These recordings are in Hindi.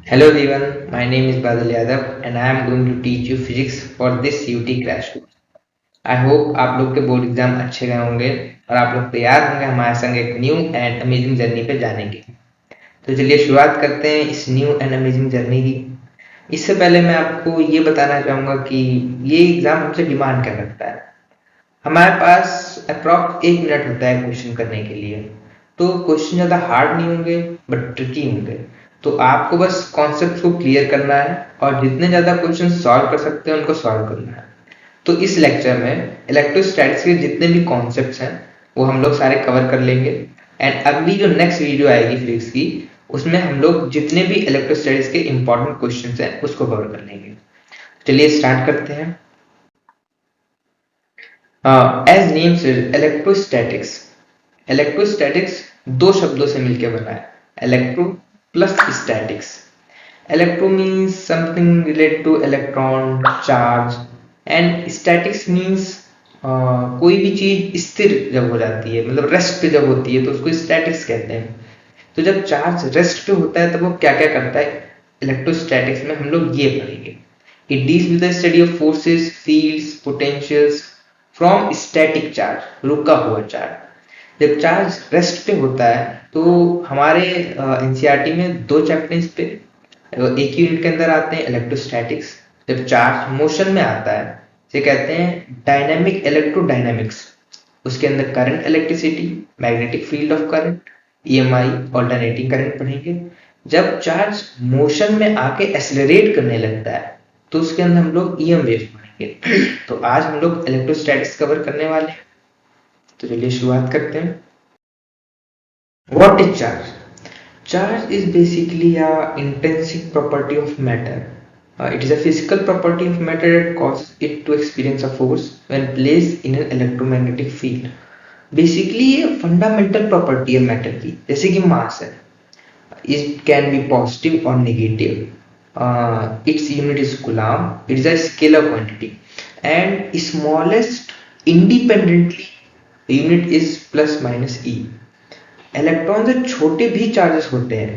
Hello everyone, my name is Badal Yadav and I am going to teach you physics for this CUT crash course. I hope आप लोग के बोर्ड एग्जाम अच्छे गए होंगे और आप लोग तैयार होंगे हमारे संग एक न्यू एंड अमेजिंग जर्नी पे जाने की। तो चलिए शुरुआत करते हैं इस न्यू एंड अमेजिंग जर्नी की। इससे पहले मैं आपको ये बताना चाहूँगा कि ये एग्जाम हमसे डिमांड क्या करता है। हमारे पास अप्रॉक्स 1 मिनट होता है क्वेश्चन करने के लिए। तो क्वेश्चन ज़्यादा हार्ड नहीं होंगे बट ट्रिकी होंगे। तो आपको बस कॉन्सेप्ट को क्लियर करना है और जितने ज़्यादा क्वेश्चन सॉल्व कर सकते हैं उनको सॉल्व करना है। तो इस लेक्चर में इलेक्ट्रोस्टैटिक्स के जितने भी कॉन्सेप्ट्स हैं वो हम लोग सारे कवर कर लेंगे। एंड अगली जो नेक्स्ट वीडियो आएगी फिजिक्स की उसमें हम लोग जितने भी इलेक्ट्रोस्टैटिक्स के इंपॉर्टेंट क्वेश्चंस हैं उसको कवर कर लेंगे। चलिए स्टार्ट करते हैं। एज नेम से इलेक्ट्रोस्टैटिक्स। इलेक्ट्रोस्टैटिक्स दो शब्दों से मिलकर बना है, electro plus statics. Electro means something related two electron charge and statics means कोई भी चीज स्थिर जब हो जाती है, मतलब रेस्ट पे जब होती है तो उसको स्टैटिक्स कहते हैं। तो जब चार्ज रेस्ट पे होता है तब वो क्या क्या करता है, इलेक्ट्रोस्टैटिक्स में हम लोग ये पढ़ेंगे। It deals with the study of forces, fields, potentials from static charge, रुका हुआ चार्ज। जब चार्ज रेस्ट पे होता है तो हमारे एनसीईआरटी में दो चैप्टर्स पे एक यूनिट के अंदर आते हैं इलेक्ट्रोस्टैटिक्स। जब चार्ज मोशन में आता है इसे कहते हैं डायनेमिक इलेक्ट्रोडायनेमिक्स। उसके अंदर current, electricity, magnetic field of current, EMI, alternating current पढ़ेंगे। जब चार्ज मोशन में आके एक्सेलरेट करने लगता है तो उसके अंदर हम लोग ईएम वेव पढ़ेंगे। तो आज हम लोग इलेक्ट्रोस्टैटिक्स कवर करने वाले हैं। तो चलिए शुरुआत करते हैं। What is charge? Charge is basically a intrinsic property of matter. It is a physical property of matter that causes it to experience a force when placed in an electromagnetic field. Basically ये fundamental property है matter की, जैसे कि mass है। It can be positive or negative. Its unit is coulomb. It is a scalar quantity. And smallest independently unit is plus minus E. Electron से छोटे भी चार्जेस होते हैं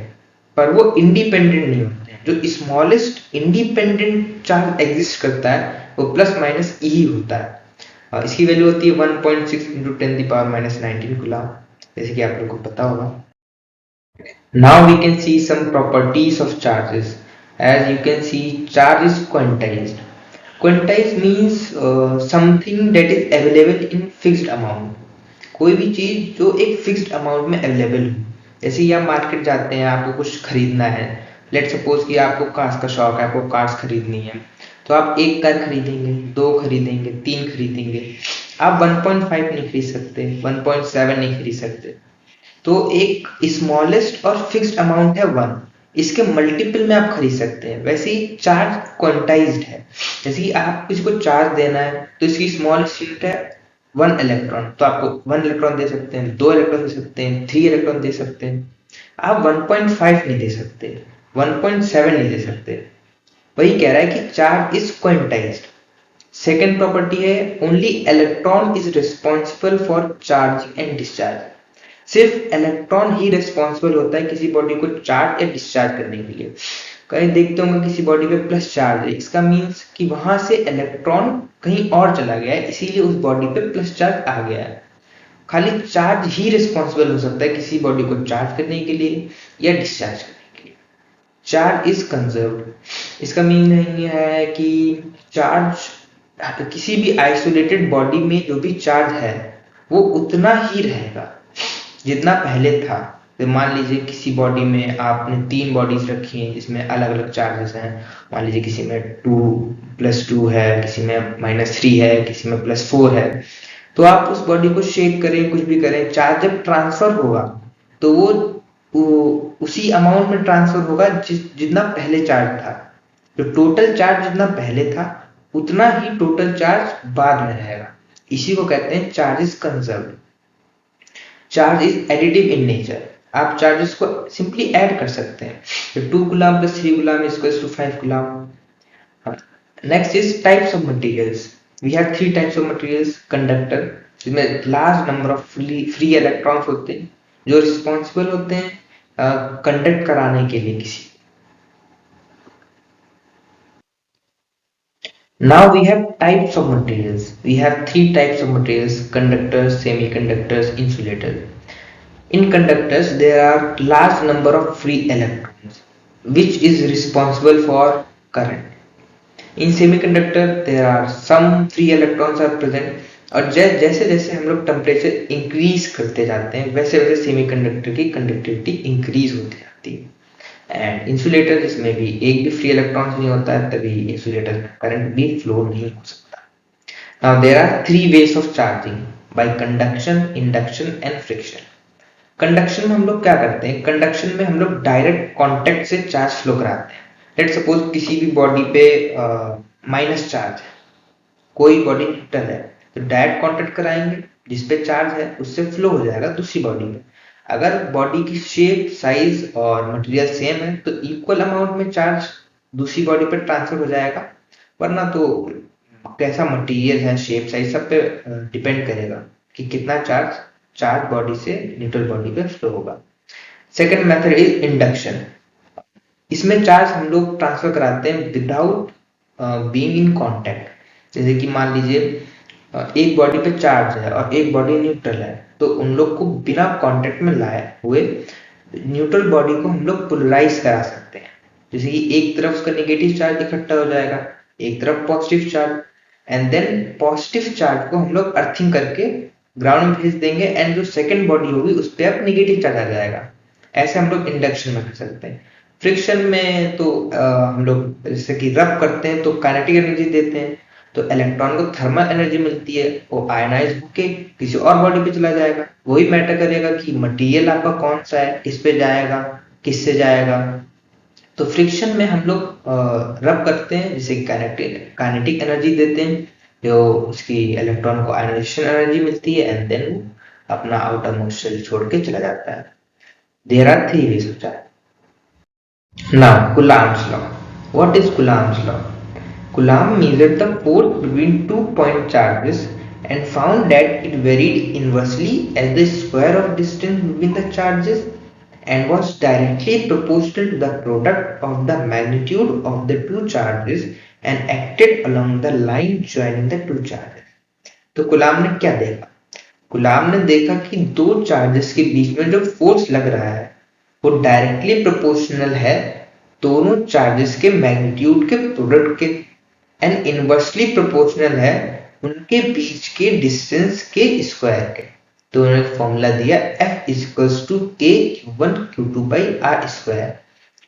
पर वो इंडिपेंडेंट नहीं होते हैं। जो स्मॉलेस्ट इंडिपेंडेंट चार्ज एग्जिस्ट करता है वो प्लस माइनस ई ही होता है। इसकी वैल्यू होती है 1.6 इंटू 10⁻⁻19 कूलम, जैसे कि आप लोगों को पता होगा। Now we can see some properties of charges. As you can see charge is quantized. Quantized means something that is available in fixed amount. कोई भी चीज जो एक फिक्स्ड अमाउंट में अवेलेबल हो। जैसे कि आप मार्केट जाते हैं, आपको कुछ खरीदना है। लेट सपोज कि आपको कार्स का शौक है, आपको कार्स खरीदनी है तो आप एक कार खरीदेंगे, दो खरीदेंगे, तीन खरीदेंगे। आप 1.5 नहीं खरीद सकते, 1.7 नहीं खरीद सकते। तो एक स्मॉलेस्ट और फिक्स्ड अमाउंट है 1, इसके मल्टीपल में आप खरीद सकते हैं। वैसे ही चार्ज क्वांटाइज्ड है। जैसे कि आप किसी को चार्ज देना है तो इसकी स्मॉलेस्ट यूनिट है 1 इलेक्ट्रॉन, तो आपको 1 इलेक्ट्रॉन दे सकते हैं, 2 इलेक्ट्रॉन दे सकते हैं, 3 इलेक्ट्रॉन दे सकते हैं। आप 1.5 नहीं दे सकते, 1.7 नहीं दे सकते। वही कह रहा है कि charge is quantized. Second property है only electron is responsible for charging and discharge. सिर्फ इलेक्ट्रॉन ही रिस्पॉन्सिबल होता है किसी बॉडी को चार्ज या डिस्चार्ज करने के लिए। कहीं देखते होंगे किसी बॉडी पे प्लस चार्ज है, इसका मीन्स कि वहां से इलेक्ट्रॉन कहीं और चला गया है, इसीलिए उस बॉडी पे प्लस चार्ज आ गया है। खाली चार्ज ही रिस्पॉन्सिबल हो सकता है किसी बॉडी को चार्ज करने के लिए या डिस्चार्ज करने के लिए। Charge is conserved. इसका मीन नहीं है कि चार्ज किसी भी आइसोलेटेड बॉडी में जो भी चार्ज है वो उतना ही रहेगा जितना पहले था। तो मान लीजिए किसी बॉडी में आपने 3 बॉडीज रखी हैं जिसमें अलग अलग चार्जेस हैं। मान लीजिए किसी में 2+2 है, किसी में -3 है, किसी में +4 है। तो आप उस बॉडी को शेक करें, कुछ भी करें, चार्ज जब ट्रांसफर होगा तो वो उसी अमाउंट में ट्रांसफर होगा जितना पहले चार्ज था। जो टोटल चार्ज जितना पहले था उतना ही टोटल चार्ज बाद में रहेगा। इसी को कहते हैं charge is conserved. Charge is additive in nature. आप चार्जेस को सिंपली ऐड कर सकते हैं। तो 2 coulomb + 3 coulomb = 5 coulomb. Next is types of materials. We have 3 types of materials. Conductor, जिसमें large number of free electrons होते हैं जो रिस्पॉन्सिबल होते हैं कंडक्ट कराने के लिए किसी। Now we have types of materials. We have three types of materials: conductors, semiconductors, insulators. In conductors, there are large number of free electrons, which is responsible for current. In semiconductor, there are some free electrons are present, और जैसे जैसे हम लोग टेम्परेचर इंक्रीज करते जाते हैं वैसे वैसे सेमीकंडक्टर की कंडक्टिविटी इंक्रीज होती जाती है। एंड इंसुलेटर जिसमें भी एक भी फ्री इलेक्ट्रॉन्स नहीं होता है तभी इंसुलेटर में करंट भी फ्लो नहीं हो सकता। Now there are three ways of charging by conduction, induction and friction. Conduction में हम लोग क्या करते हैं, कंडक्शन में हम लोग डायरेक्ट कांटेक्ट से चार्ज फ्लो कराते हैं। लेट सपोज किसी भी बॉडी पे माइनस चार्ज है, कोई बॉडी न्यूट्रल है, तो डायरेक्ट कांटेक्ट कराएंगे, जिस पे चार्ज है उससे फ्लो हो जाएगा दूसरी बॉडी में। अगर बॉडी की शेप, साइज और मटेरियल सेम है तो इक्वल अमाउंट में चार्ज दूसरी बॉडी पर ट्रांसफर हो जाएगा, वरना तो कैसा मटेरियल है, शेप, साइज सब पे डिपेंड करेगा कि कितना चार्ज बॉडी से न्यूट्रल बॉडी पे फ्लो होगा। Second method is induction. इसमें चार्ज हम लोग ट्रांसफर कराते हैं विदाउट बीइंग इन कांटेक्ट। जैसे कि मान लीजिए एक बॉडी पे चार्ज है और एक बॉडी न्यूट्रल है, तो उन लोग को बिना कांटेक्ट में लाए हुए न्यूट्रल बॉडी को हम लोग पोलराइज करा सकते हैं। जैसे कि एक तरफ उसका नेगेटिव चार्ज इकट्ठा हो जाएगा, एक तरफ positive charge, and then positive charge को हम लोग अर्थिंग करके ग्राउंड में भेज देंगे एंड जो सेकेंड बॉडी होगी उस पर अब नेगेटिव चार्ज आ जाएगा। ऐसे हम लोग इंडक्शन में कर सकते हैं। फ्रिक्शन में तो हम लोग जैसे कि रब करते हैं तो काइनेटिक एनर्जी देते हैं, तो इलेक्ट्रॉन को थर्मल एनर्जी मिलती है, वो आयनाइज होके किसी और बॉडी पे चला जाएगा। वही मैटर करेगा कि मटेरियल आपका कौन सा है, किस पे जाएगा, किससे जाएगा। तो फ्रिक्शन में हम लोग रब करते हैं, जिसे काइनेटिक एनर्जी देते हैं, जो उसकी इलेक्ट्रॉन को आयनाइजेशन एनर्जी मिलती है एंड देन अपना आउटर मोस्ट शेल छोड़ के चला जाता है। There are three ways of charge. Now, Coulomb's law. What is Coulomb's law? Coulomb measured the force between 2 point charges and found that it varied inversely as the square of distance between the charges and was directly proportional to the product of the magnitude of the two charges and acted along the line joining the two charges. तो कुलाम ने क्या देखा? कुलाम ने देखा कि दो चार्जेस के बीच में जो फोर्स लग रहा है वो डायरेक्टली प्रोपोर्शनल है दोनों चार्जेस के मैग्नीट्यूड के प्रोडक्ट के, एंड इनवर्सली प्रोपोर्शनल है उनके बीच के डिस्टेंस के स्क्वायर के। तो उन्होंने फॉर्मूला दिया F equals to K Q1 Q2 by R square,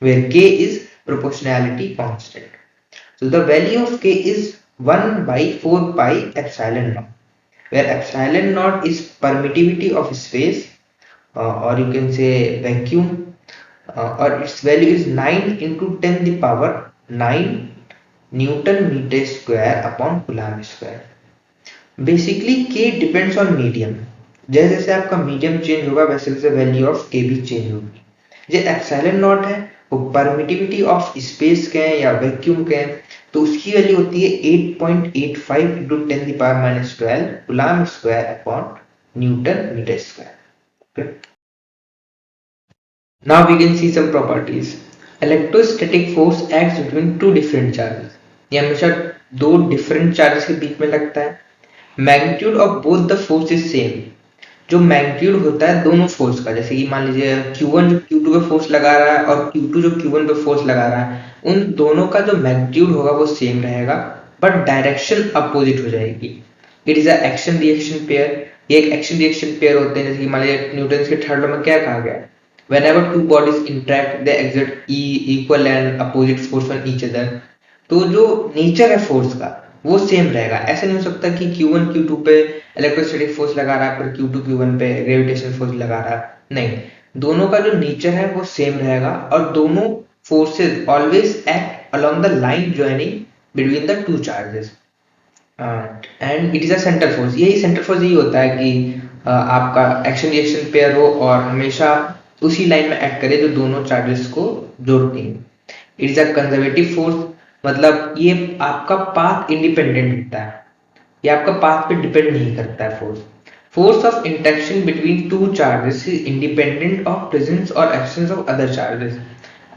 where K is proportionality constant. So the value of K is 1 by 4 pi epsilon naught, where epsilon naught is permittivity of space, or you can say vacuum, or its value is 9 into 10 the power 9 Newton meter square upon Coulomb square. Basically K depends on medium. जैसे जैसे आपका मीडियम चेंज होगा वैसे वैसे वैल्यू ऑफ K भी चेंज होगी। जो एप्सिलॉन नॉट है वो परमिटिविटी ऑफ स्पेस के हैं या वैक्यूम के हैं, तो उसकी वैल्यू होती है 8.85 into 10 the power minus 12 Coulomb square upon Newton meter square. Okay. Now we can see some properties. Electrostatic force acts between two different charges. ये हमेशा दो different charges के बीच में लगता है। Magnitude of both the force is same. जो magnitude होता है दोनों force का, जैसे कि मान लीजिए Q1 जो Q2 पे force लगा रहा है और Q2 जो Q1 पे force लगा रहा है, उन दोनों का जो magnitude होगा वो same रहेगा, but direction opposite हो जाएगी। It is a action reaction pair. ये एक action reaction pair होते हैं, जैसे कि मान लीजिए न्यूटन के थर्ड लॉ में क्या कहा गया है, whenever two bodies interact they exert equal and opposite force on each other. तो जो नेचर है फोर्स का वो सेम रहेगा। ऐसा नहीं हो सकता कि Q1 Q2 पे इलेक्ट्रोस्टैटिक फोर्स लगा रहा है पर Q2 Q1 पे ग्रेविटेशन फोर्स लगा रहा है, नहीं, दोनों का जो नेचर है वो सेम रहेगा और दोनों forces always act along the line joining between the two charges and it is a centre force. यही सेंटर फोर्स यही होता है कि आपका एक्शन रिएक्शन पेयर हो और हमेशा उसी लाइन में एक्ट करे जो दोनों चार्जेस को जोड़ती है। It is a conservative force, मतलब ये आपका पाथ इंडिपेंडेंट होता है, ये आपका पाथ पे डिपेंड नहीं करता है। Force of interaction between two charges is independent of presence और एब्सेंस ऑफ अदर चार्जेस।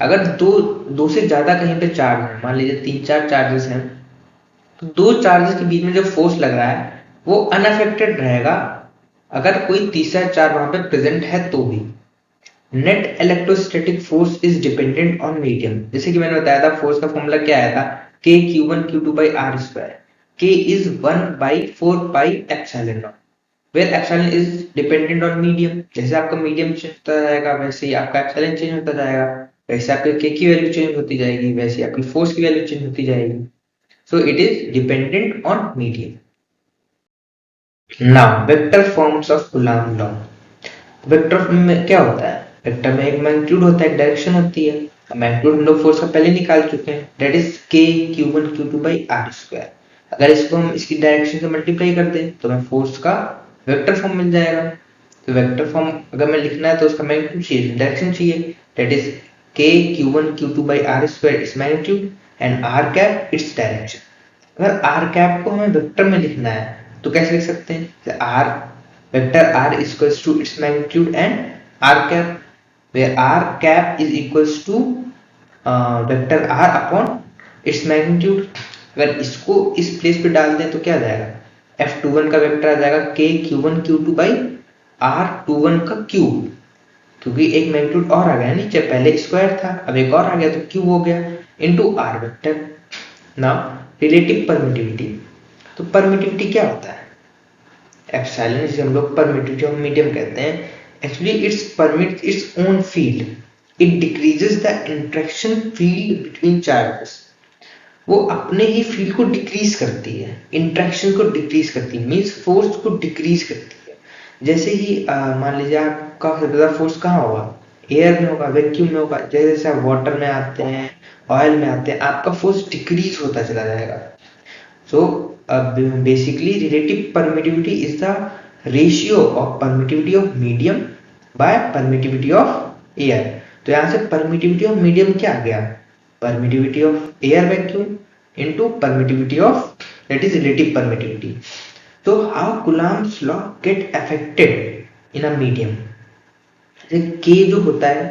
अगर दो से ज्यादा कहीं पे चार्ज है, मान लीजिए 3-4 चार्जेस हैं, तो दो चार्जेस के बीच में जो फोर्स लग रहा है वो अनअफेक्टेड रहेगा अगर कोई तीसरा चार्ज वहां पे प्रेजेंट है तो भी। Net electrostatic force is dependent on medium. जैसे कि मैंने बताया था फोर्स का फॉर्मूला क्या आया था, K Q one Q two by are square. K is 1/4 pi epsilon nought, where epsilon is dependent on medium. जैसे आपका मीडियम चेंज होता जाएगा वैसे ही आपका एप्सिलॉन चेंज होता जाएगा, वैसे आपके के की वैल्यू चेंज होती जाएगी, वैसे ही आपकी फोर्स की वैल्यू चेंज होती जाएगी। So it is dependent on medium. Now vector forms of Coulomb law. Vector में क्या होता है, वेक्टर में एक मैग्नीट्यूड होता है, एक डायरेक्शन होती है। मैग्नीट्यूड हम लोग फोर्स का पहले निकाल चुके हैं, दैट इज के Q one Q two by are square. अगर इसको हम इसकी डायरेक्शन से मल्टीप्लाई कर दें तो हमें फोर्स का वेक्टर फॉर्म मिल जाएगा। तो वेक्टर फॉर्म अगर मैं लिखना है तो उसका मैग्नीट्यूड चाहिए, डायरेक्शन चाहिए, दैट इज के Q one Q two by are square its magnitude and R cap its direction. अगर आर कैप को हमें वेक्टर में लिखना है तो कैसे लिख सकते हैं, are vector r is equals to its magnitude and r cap, where r cap is equals to vector r upon its magnitude। अगर इसको इस प्लेस पे डाल दें तो क्या आ जाएगा, f21 का वेक्टर आ जाएगा k q1 q2 by r21 का क्यूब, क्योंकि एक मैग्नीट्यूड और आ गया नीचे, पहले स्क्वायर था अब एक और आ गया तो क्यूब हो गया, into r vector. Now relative permittivity. तो परमिटिविटी क्या होता है, एप्सिलॉन जिसे हम लोग परमिटिविटी ऑफ मीडियम कहते हैं, actually it's permits its own field, it decreases the interaction field between charges. वो अपने ही फील्ड को डिक्रीज करती है, इंटरेक्शन को डिक्रीज करती है, मींस फोर्स को डिक्रीज करती है। जैसे ही मान लीजिए आपका सबसे ज्यादा फोर्स कहाँ होगा, एयर में होगा, वैक्यूम में होगा। जैसे जैसे आप वाटर में आते हैं, ऑयल में आते हैं, आपका फोर्स डिक्रीज होता चला जाएगा। सो basically relative permittivity is the ratio of permittivity of medium by permittivity of air। तो यहाँ से permittivity of medium क्या आ गया, permittivity of air vacuum into permittivity of that is relative permittivity। तो how Coulomb's law get affected in a medium। K जो होता है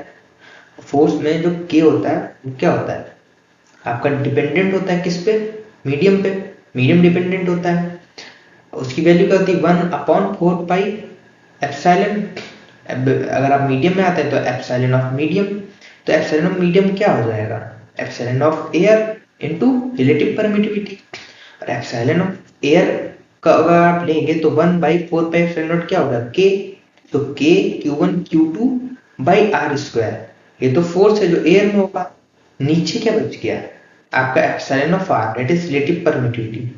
फोर्स में, जो K होता है वो क्या होता है, आपका डिपेंडेंट होता है किस पे, मीडियम पे, मीडियम डिपेंडेंट होता है। उसकी वैल्यू क्या होती है, 1/4 पाई एप्सिलॉन। अगर आप मीडियम में आते हैं तो एप्सिलॉन ऑफ मीडियम, तो एप्सिलॉन ऑफ मीडियम क्या हो जाएगा, epsilon of air into relative permittivity. और एप्सिलॉन ऑफ एयर का अगर आप लेंगे तो 1/4 पाई एप्सिलॉन नॉट क्या होगा, के। तो के q1 q2 by are square, ये तो फोर्स है जो एयर में होगा। नीचे क्या बच गया, आपका epsilon of R that is relative permittivity.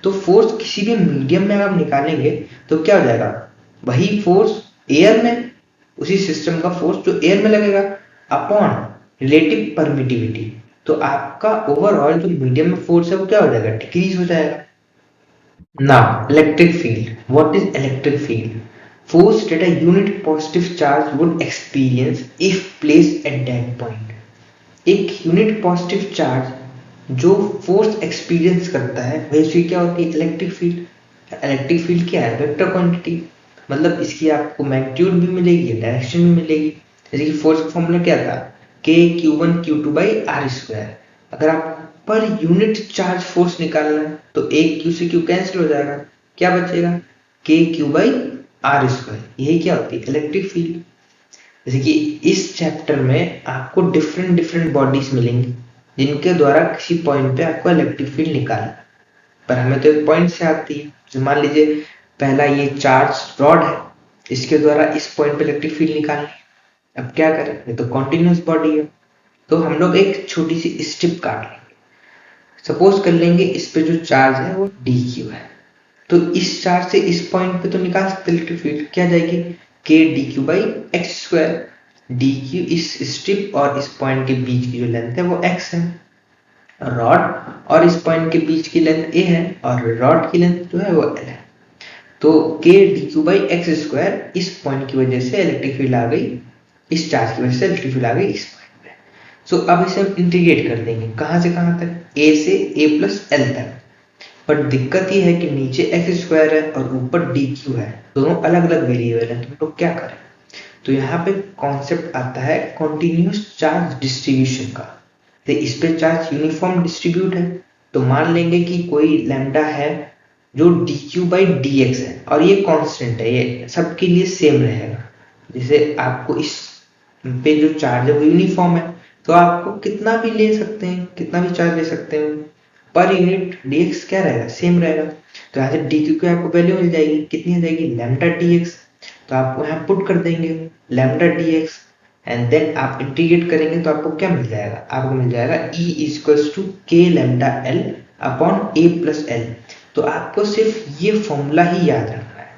तो फोर्स किसी भी मीडियम में आप निकालेंगे तो क्या हो जाएगा, वही फोर्स एयर में, उसी सिस्टम का फोर्स जो एयर में लगेगा अपॉन रिलेटिव परमिटिविटी। तो आपका ओवरऑल जो मीडियम में फोर्स है वो क्या हो जाएगा, डिक्रीज हो जाएगा। Now electric field, what is electric field, force that a unit positive charge would experience if placed at that point। एक यूनिट पॉजिटिव चार्ज जो फोर्स एक्सपीरियंस करता है वैसे क्या होती है, इलेक्ट्रिक फील्ड। इलेक्ट्रिक फील्ड क्या है, वेक्टर क्वांटिटी, मतलब इसकी आपको मैग्नीट्यूड भी मिलेगी, डायरेक्शन भी मिलेगी। जैसे कि फोर्स का फॉर्मूला क्या था, के q1 q2 by are square. अगर आप पर यूनिट चार्ज फोर्स निकालना है तो एक q से q कैंसिल हो जाएगा, क्या बचेगा, के क्यू बाई आर स्क्वायर। यही क्या होती है, इलेक्ट्रिक फील्ड। जैसे कि इस चैप्टर में आपको डिफरेंट डिफरेंट बॉडीज मिलेंगी जिनके द्वारा किसी पॉइंट पे आपको इलेक्ट्रिक फील्ड निकालना, पर हमें तो एक पॉइंट से आती है। तो मान लीजिए पहला ये चार्ज रॉड है, इसके द्वारा इस पॉइंट पे इलेक्ट्रिक फील्ड निकालनी है। अब क्या करें, ये तो कॉन्टिन्यूस बॉडी है, तो हम लोग एक छोटी सी स्ट्रिप काट लेंगे। सपोज कर लेंगे इस पे जो चार्ज है वो डी क्यू है, तो इस चार्ज से इस पॉइंट पे तो निकाल सकते इलेक्ट्रिक फील्ड, क्या जाएगी, के D Q by x square. D Q इस स्ट्रिप और इस पॉइंट के बीच की जो लेंथ है वो x है, रॉड और इस पॉइंट के बीच की लेंथ a है और रॉड की लेंथ जो है वो l है। तो के D Q by x square इस पॉइंट की वजह से इलेक्ट्रिक फील्ड आ गई, इस चार्ज की वजह से इलेक्ट्रिक फील्ड आ गई इस पॉइंट पे। सो अब इसे हम इंटीग्रेट कर देंगे, कहाँ से कहाँ तक, a से a प्लस l तक। पर दिक्कत ये है कि नीचे एक्स स्क्वायर है और ऊपर डी क्यू है, दोनों अलग अलग वेरिएबल है, तो हम लोग क्या करें। तो यहाँ पे कॉन्सेप्ट आता है कॉन्टिन्यूस चार्ज डिस्ट्रीब्यूशन का। तो इस पे चार्ज यूनिफॉर्म डिस्ट्रीब्यूट है, तो मान लेंगे कि कोई लैम्डा है जो dq/dx है और ये कांस्टेंट है, ये सबके लिए सेम रहेगा। जैसे आपको इस पे जो चार्ज है वो यूनिफॉर्म है, तो आपको कितना भी ले सकते हैं, कितना भी चार्ज ले सकते हैं, पर यूनिट dx क्या रहेगा, सेम रहेगा। तो यहाँ से dq की आपको वैल्यू मिल जाएगी, कितनी आ जाएगी, लैम्डा dx। तो आपको यहाँ पुट कर देंगे लैम्डा dx एंड देन आप इंटीग्रेट करेंगे तो आपको क्या मिल जाएगा, आपको मिल जाएगा E equals to k lambda l upon a plus l। तो आपको सिर्फ ये फॉर्मूला ही याद रखना है।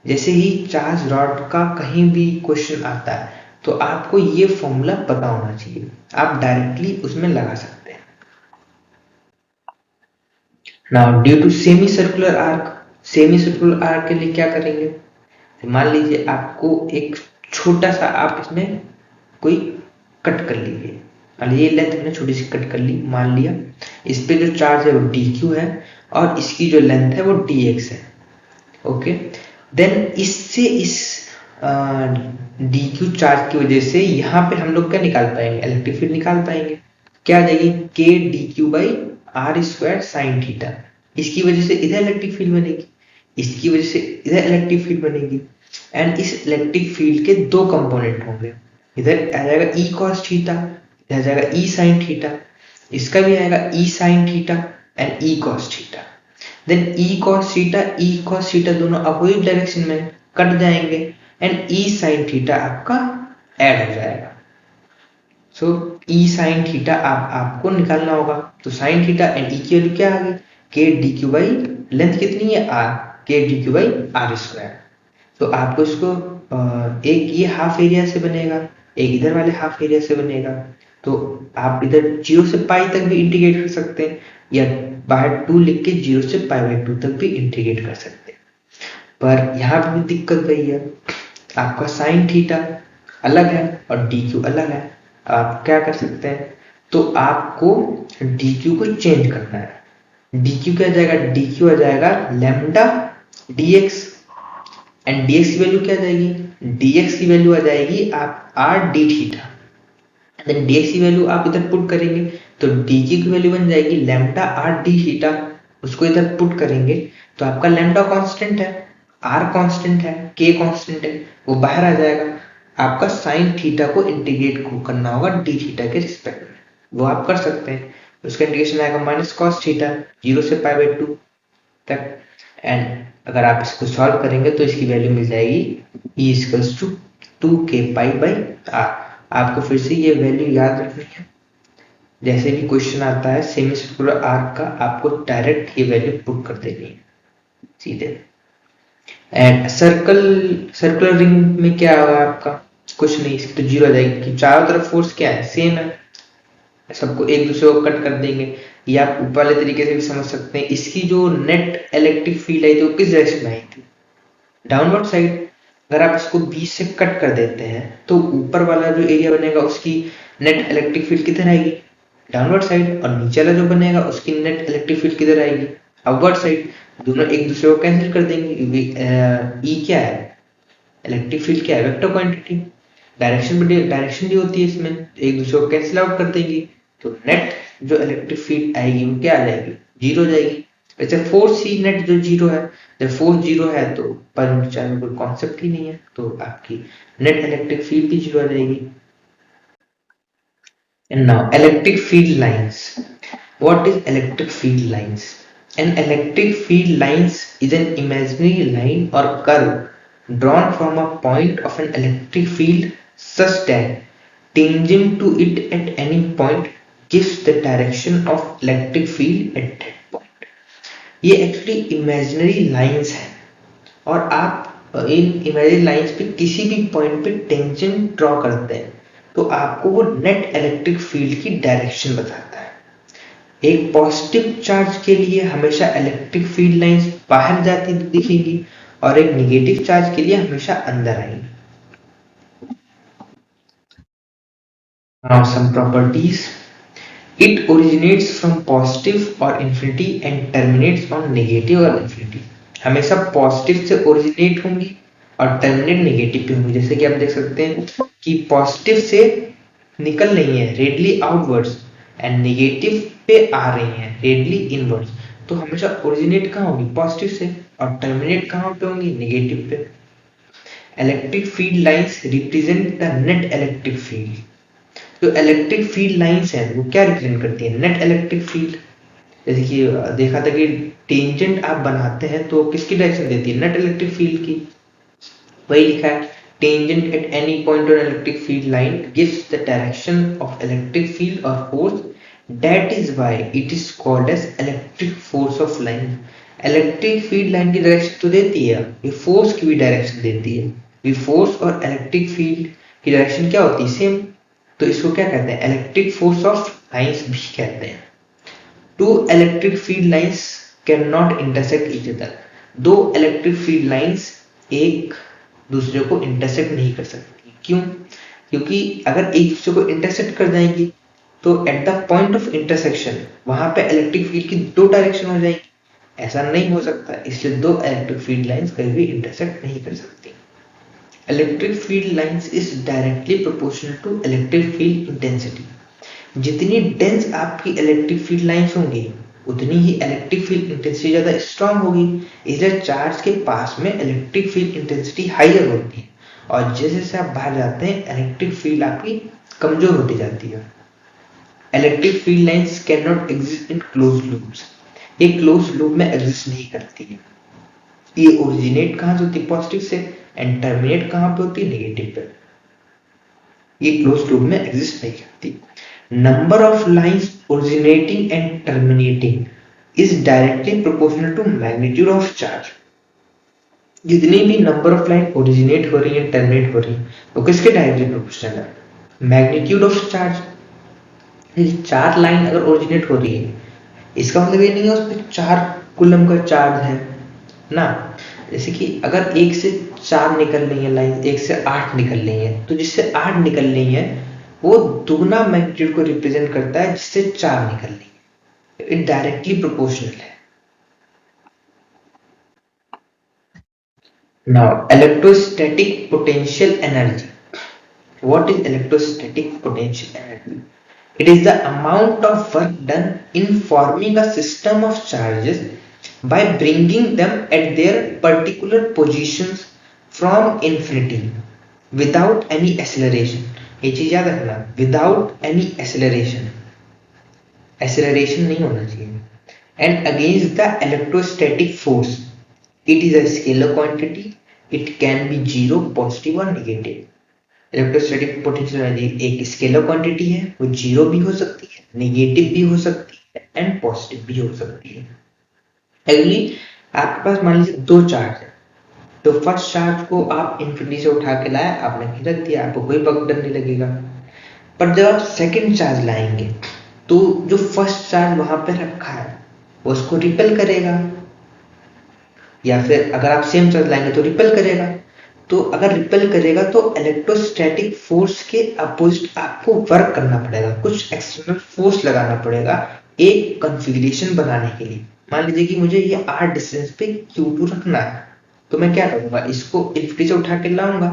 जैसे ही चार्ज रॉड का कहीं भी क्वेश्चन आता है तो आपको ये फॉर्मूला पता होना चाहिए, आप डायरेक्टली उसमें लगा सकते हैं। Now due to semicircular arc, semicircular arc के लिए क्या करेंगे, मान लीजिए आपको एक छोटा सा, आप इसमें कोई कट कर लीजिए, मान लीजिए लेंथ मैंने छोटी सी कट कर ली, मान लिया इस पे जो चार्ज है वो dq है और इसकी जो लेंथ है वो dx है। ओके, देन इससे इस dq चार्ज की वजह से यहाँ पे हम लोग क्या निकाल पाएंगे, इलेक्ट्रिक फील्ड निकाल पाएंगे। क्या आ जाएगी, k dq/r² sin थीटा। इसकी वजह से इधर इलेक्ट्रिक फील्ड बनेगी, इसकी वजह से इधर इलेक्ट्रिक फील्ड बनेगी एंड इस इलेक्ट्रिक फील्ड के दो कंपोनेंट होंगे, इधर आ जाएगा E cos थीटा, इधर जाएगा E sin थीटा, इसका भी आएगा E sin theta and E cos theta. Then E cos theta दोनों अपोजिट डायरेक्शन में कट जाएंगे एंड E sin थीटा आपका ऐड हो जाएगा। सो E sin थीटा आपको निकालना होगा, तो sin थीटा एंड E की वैल्यू क्या आ गई, k dq/ लेंथ कितनी है r, k dq/r²। तो आपको इसको एक ये हाफ एरिया से बनेगा, एक इधर वाले हाफ एरिया से बनेगा। तो आप इधर 0 से पाई तक भी इंटीग्रेट कर सकते हैं या बाहर 2 लिख के 0 से π/2 तक भी इंटीग्रेट कर सकते हैं। पर यहाँ पे भी दिक्कत वही है, आपका साइन थीटा अलग है और dq अलग है। आप क्या कर सकते हैं, तो आपको dq को चेंज करना है। dq क्या आ जाएगा, dq आ जाएगा लैम्डा dx एंड dx की वैल्यू क्या आ जाएगी, dx की वैल्यू आ जाएगी आप r d theta. Then dx की वैल्यू आप इधर पुट करेंगे तो dq की वैल्यू बन जाएगी लैम्डा r d थीटा, उसको इधर पुट करेंगे तो आपका लैम्डा कांस्टेंट है, r कांस्टेंट है, k कांस्टेंट है, वो बाहर आ जाएगा। आपका साइन थीटा को इंटीग्रेट करना होगा d थीटा के रिस्पेक्ट में, वो आप कर सकते हैं। उसका इंटीग्रेशन आएगा माइनस कॉस थीटा 0 से π/2 तक एंड अगर आप इसको सॉल्व करेंगे तो इसकी वैल्यू मिल जाएगी E equals to 2k π/r। आपको फिर से ये वैल्यू याद रखनी है, जैसे भी क्वेश्चन आता है सेमी सर्कुलर आर्क का आपको डायरेक्ट ये वैल्यू पुट कर देनी है सीधे। एंड सर्कुलर रिंग में क्या होगा आपका, कुछ नहीं, इसकी तो 0 आ जाएगी कि चारों तरफ फोर्स क्या है, सेम है, सबको एक दूसरे को कट कर देंगे। या आप ऊपर वाले तरीके से भी समझ सकते हैं, इसकी जो नेट इलेक्ट्रिक फील्ड आई थी वो किस डायरेक्शन में आई थी, डाउनवर्ड साइड। अगर आप इसको बीच से कट कर देते हैं तो ऊपर वाला जो एरिया बनेगा उसकी नेट इलेक्ट्रिक फील्ड किधर आएगी, डाउनवर्ड साइड, और नीचे वाला जो बनेगा उसकी नेट इलेक्ट्रिक फील्ड किधर आएगी, अपवर्ड साइड। दोनों एक दूसरे को कैंसिल कर देंगे क्योंकि E क्या है, इलेक्ट्रिक फील्ड क्या है, वेक्टर क्वांटिटी, डायरेक्शन भी होती है इसमें, एक दूसरे को कैंसिल आउट कर देंगी तो नेट जो इलेक्ट्रिक फील्ड आएगी वो क्या आ जाएगी, 0 हो जाएगी। वैसे फोर्स ही नेट जो 0 है, जब फोर्स 0 है तो पर यूनिट चार्ज में कोई कॉन्सेप्ट ही नहीं है, तो आपकी नेट इलेक्ट्रिक फील्ड भी 0 आ जाएगी। And now electric field lines. What is electric field lines? An electric field lines is an imaginary line or curve drawn from a point of an electric field such that tangent to it at any point gives the direction of electric field at that point. ये एक्चुअली इमेजिनरी लाइंस हैं और आप इन इमेजिनरी लाइंस पे किसी भी पॉइंट पे टेंजेंट ड्रॉ करते हैं तो आपको वो नेट इलेक्ट्रिक फील्ड की डायरेक्शन बताता है। एक पॉजिटिव चार्ज के लिए हमेशा इलेक्ट्रिक फील्ड लाइंस बाहर जाती दिखेंगी और एक नेगेटिव चार्ज के लिए हमेशा अंदर आएंगी। Now some properties. It originates from positive or infinity and terminates on negative or infinity. हमेशा पॉजिटिव से ओरिजिनेट होंगी और टर्मिनेट नेगेटिव पे होंगी। जैसे कि आप देख सकते हैं कि पॉजिटिव से निकल रही है रेडली आउटवर्ड्स एंड नेगेटिव पे आ रही हैं, रेडियली इनवर्ड्स, तो हमेशा ओरिजिनेट कहाँ होगी, पॉजिटिव से, और टर्मिनेट कहाँ पे होंगी, नेगेटिव पे। Electric field lines represent the net electric field. जो इलेक्ट्रिक फील्ड लाइंस है वो क्या रिप्रेजेंट करती है, नेट इलेक्ट्रिक फील्ड। जैसे कि देखा था कि टेंजेंट आप बनाते हैं तो किसकी डायरेक्शन देती है, नेट इलेक्ट्रिक फील्ड की। वही लिखा है, tangent at any point on electric field line gives the direction of electric field और force, that is why it is called as electric force of line. Electric field line की डायरेक्शन तो देती है, ये फोर्स की भी डायरेक्शन देती है। ये फोर्स और इलेक्ट्रिक फील्ड की डायरेक्शन क्या होती है, सेम, तो इसको क्या कहते हैं, इलेक्ट्रिक फोर्स ऑफ लाइंस भी कहते हैं। Two electric field lines can not intersect each other. दो इलेक्ट्रिक फील्ड लाइंस एक दूसरे को इंटरसेक्ट नहीं कर सकती। क्यों, क्योंकि अगर एक दूसरे को इंटरसेक्ट कर जाएंगी तो at the point of intersection वहां पे इलेक्ट्रिक फील्ड की दो डायरेक्शन हो जाएगी, ऐसा नहीं हो सकता, इसलिए दो इलेक्ट्रिक फील्ड लाइंस कभी भी इंटरसेक्ट नहीं कर सकती। Electric field lines is directly proportional to electric field intensity. जितनी डेंस आपकी इलेक्ट्रिक फील्ड लाइंस होंगी उतनी ही इलेक्ट्रिक फील्ड इंटेंसिटी ज्यादा स्ट्रांग होगी। इसलिए चार्ज के पास में इलेक्ट्रिक फील्ड इंटेंसिटी हाईयर होती है, और जैसे जैसे आप बाहर जाते हैं इलेक्ट्रिक फील्ड आपकी कमजोर होती जाती है। Electric field lines can not exist in close loops. ये क्लोज लूप में एग्जिस्ट नहीं करती है। ये ओरिजिनेट कहां से होती है, पॉजिटिव से, एंड टर्मिनेट कहां पे होती है, नेगेटिव पे। ये क्लोज लूप में एग्जिस्ट नहीं करती। Number of lines originating and terminating is directly proportional to magnitude of charge। जितनी भी नंबर ऑफ लाइन ओरिजिनेट हो रही है, टर्मिनेट हो रही है, वो किसके डायरेक्टली प्रोपोर्शनल है, मैग्नीट्यूड ऑफ चार्ज। चार लाइन अगर ओरिजिनेट हो रही है इसका मतलब ये नहीं है उस पर 4 कूलम का चार्ज है ना। जैसे कि अगर 1 से 4 निकल रही है लाइन, 1 से 8 निकल रही है, तो जिससे 8 निकल रही है वो दुगना मैग्नीट्यूड को रिप्रेजेंट करता है जिससे 4 निकल रही है। इट डायरेक्टली प्रोपोर्शनल है। Now electrostatic potential energy. What is electrostatic potential energy? It is the amount of work done in forming a system of charges by bringing them at their particular positions from infinity without any acceleration। ये चीज याद रखना, विदाउट एनी एक्सेलरेशन, एक्सेलरेशन नहीं होना चाहिए। And against the electrostatic force, it is a scalar quantity, it can be zero, positive और नेगेटिव। इलेक्ट्रोस्टैटिक पोटेंशियल एनर्जी एक स्केलर क्वांटिटी है, वो जीरो भी हो सकती है, नेगेटिव भी हो सकती है, एंड पॉजिटिव भी हो सकती है। अगली आपके पास मान लीजिए 2 चार्ज है, तो फर्स्ट चार्ज को आप इन्फिनिटी से उठा के लाए, आपने कहीं रख दिया, आपको कोई पकड़ नहीं लगेगा। पर जब आप सेकंड चार्ज लाएंगे तो जो फर्स्ट चार्ज वहां पे रखा है वो उसको रिपेल करेगा, या फिर अगर आप सेम चार्ज लाएंगे तो रिपेल करेगा। तो अगर रिपेल करेगा तो इलेक्ट्रोस्टैटिक फोर्स के अपोजिट आपको वर्क करना पड़ेगा, कुछ एक्सटर्नल फोर्स लगाना पड़ेगा एक कॉन्फ़िगरेशन बनाने के लिए। मान लीजिए कि मुझे ये r डिस्टेंस पे Q2 रखना है, तो मैं क्या करूंगा, इसको इन्फिनिटी से उठा के लाऊंगा,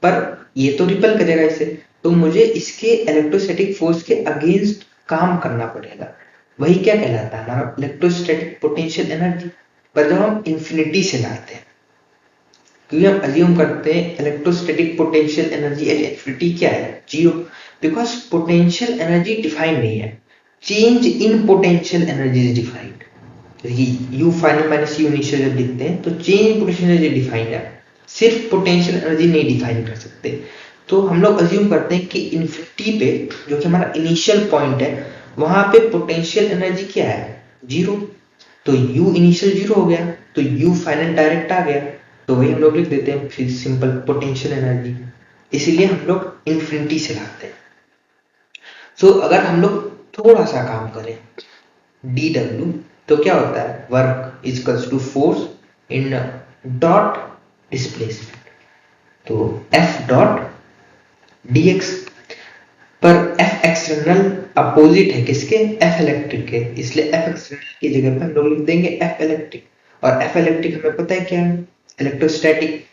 पर ये तो रिपेल करेगा इसे, तो मुझे इसके इलेक्ट्रोस्टैटिक फोर्स के अगेंस्ट काम करना पड़ेगा। वही क्या कहलाता है, हमारा इलेक्ट्रोस्टैटिक पोटेंशियल एनर्जी। पर जब हम इन्फिनिटी से लाते हैं, क्योंकि हम अज्यूम करते हैं electrostatic potential energy at infinity क्या है, zero, because potential energy define नहीं है, change in potential energy is defined. U final minus U initial जब लिखते हैं तो change in potential energy defined है, सिर्फ पोटेंशियल एनर्जी नहीं डिफाइन कर सकते। तो हम लोग अज्यूम करते हैं कि इन्फिनिटी पे जो कि हमारा इनिशियल पॉइंट है वहां पे पोटेंशियल एनर्जी क्या है, जीरो, तो U इनिशियल जीरो हो गया, तो U फाइनल डायरेक्ट आ गया, तो वही हम लोग लिख देते हैं फिर सिंपल पोटेंशियल एनर्जी। इसीलिए हम लोग इन्फिनिटी से लाते हैं। सो अगर हम लोग थोड़ा सा काम करें dW, तो क्या होता है, work equals to force in dot displacement, तो F डॉट dx। पर F एक्सटर्नल अपोजिट है किसके, F इलेक्ट्रिक के, इसलिए F एक्सटर्नल की जगह पे हम लोग लिख देंगे F इलेक्ट्रिक। और F इलेक्ट्रिक हमें पता है क्या है, electrostatic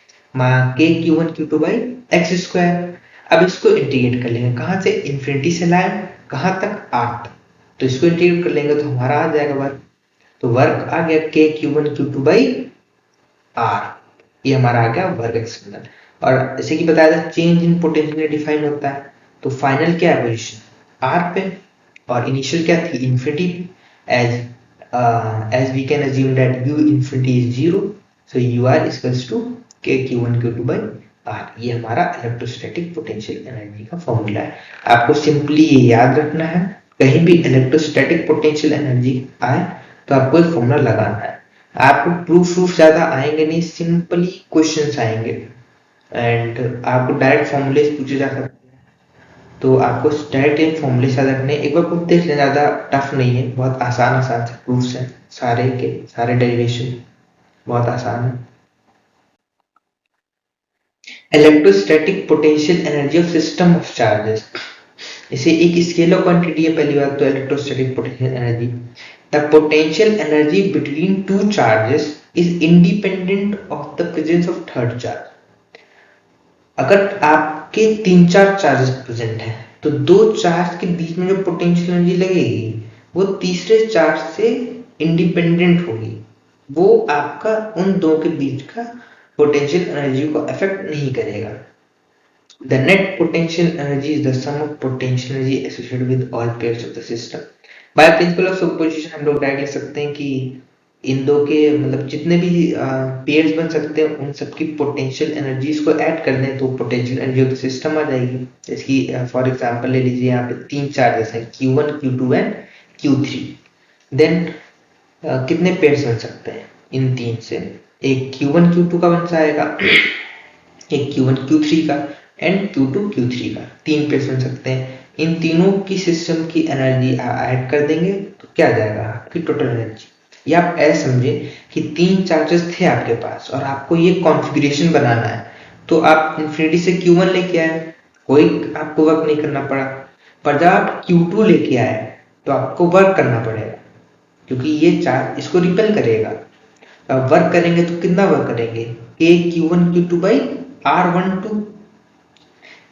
k q1 q2 by x square. अब इसको इंटीग्रेट कर लेंगे, कहां से, इन्फिनिटी से लाए कहां तक, r तक, तो इसको इंटीग्रेट कर लेंगे तो हमारा आ जाएगा वर्क। तो वर्क आ गया के Q1 Q2 बाई आर, ये हमारा आ गया वर्क एक्सटर्नल। और जैसे कि बताया था चेंज इन पोटेंशियल डिफाइन होता है, तो फाइनल क्या है पोजीशन आर पे और इनिशियल क्या थी इन्फिनिटी पे। As we can assume that u infinity is 0, so ur is equals to k Q1 Q2 by r। ये हमारा इलेक्ट्रोस्टैटिक पोटेंशियल एनर्जी का फॉर्मूला है। आपको सिंपली ये याद रखना है, कहीं भी इलेक्ट्रोस्टैटिक पोटेंशियल एनर्जी आए तो आपको एक फॉर्मूला लगाना है। आपको प्रूफ ज्यादा आएंगे नहीं, सिंपली क्वेश्चंस आएंगे एंड आपको डायरेक्ट फॉर्मूले पूछे जा सकते हैं, तो आपको डायरेक्ट फॉर्मूले याद रखने, एक बार खुद देख लेना, ज्यादा टफ नहीं है, बहुत आसान से प्रूफ्स हैं, सारे डेरिवेशन बहुत आसान है। Electrostatic potential energy of system of charges, इसे एक स्केलर क्वांटिटी है पहली बात तो electrostatic potential energy. The potential energy between two charges is independent of the presence of third charge. अगर आपके 3-4 चार्जेस प्रेजेंट हैं तो दो चार्ज के बीच में जो पोटेंशियल एनर्जी लगेगी वो तीसरे चार्ज से इंडिपेंडेंट होगी, वो आपका उन दो के बीच का पोटेंशियल एनर्जी को अफेक्ट नहीं करेगा। The net potential energy is the sum of potential energy associated with all pairs of the system. By principle of superposition हम लोग डायरेक्ट लिख सकते हैं कि इन दो के मतलब जितने भी पेयर्स बन सकते हैं उन सबकी पोटेंशियल एनर्जीज को ऐड कर दें तो potential energy of the system आ जाएगी। इसकी फॉर एग्जांपल ले लीजिए, यहाँ पे 3 चार्जेस हैं Q1 Q2 and Q3। Then कितने पेयर्स बन सकते हैं इन तीन से, एक Q1 Q2 का बन जाएगा, एक Q1 Q3 का एंड Q2 Q3 का, 3 पेयर्स बन सकते हैं। इन तीनों की सिस्टम की एनर्जी ऐड कर देंगे तो क्या आ जाएगा आपकी टोटल एनर्जी। या आप ऐसे समझे कि 3 चार्जेस थे आपके पास और आपको ये कॉन्फ़िगरेशन बनाना है, तो आप इन्फिनिटी से Q1 लेके आए, कोई आपको वर्क नहीं करना पड़ा, पर जब आप Q2 लेके आए तो आपको वर्क करना पड़ेगा क्योंकि ये चार्ज इसको रिपेल करेगा। अब वर्क करेंगे तो कितना वर्क करेंगे, k Q1 Q2 by R12।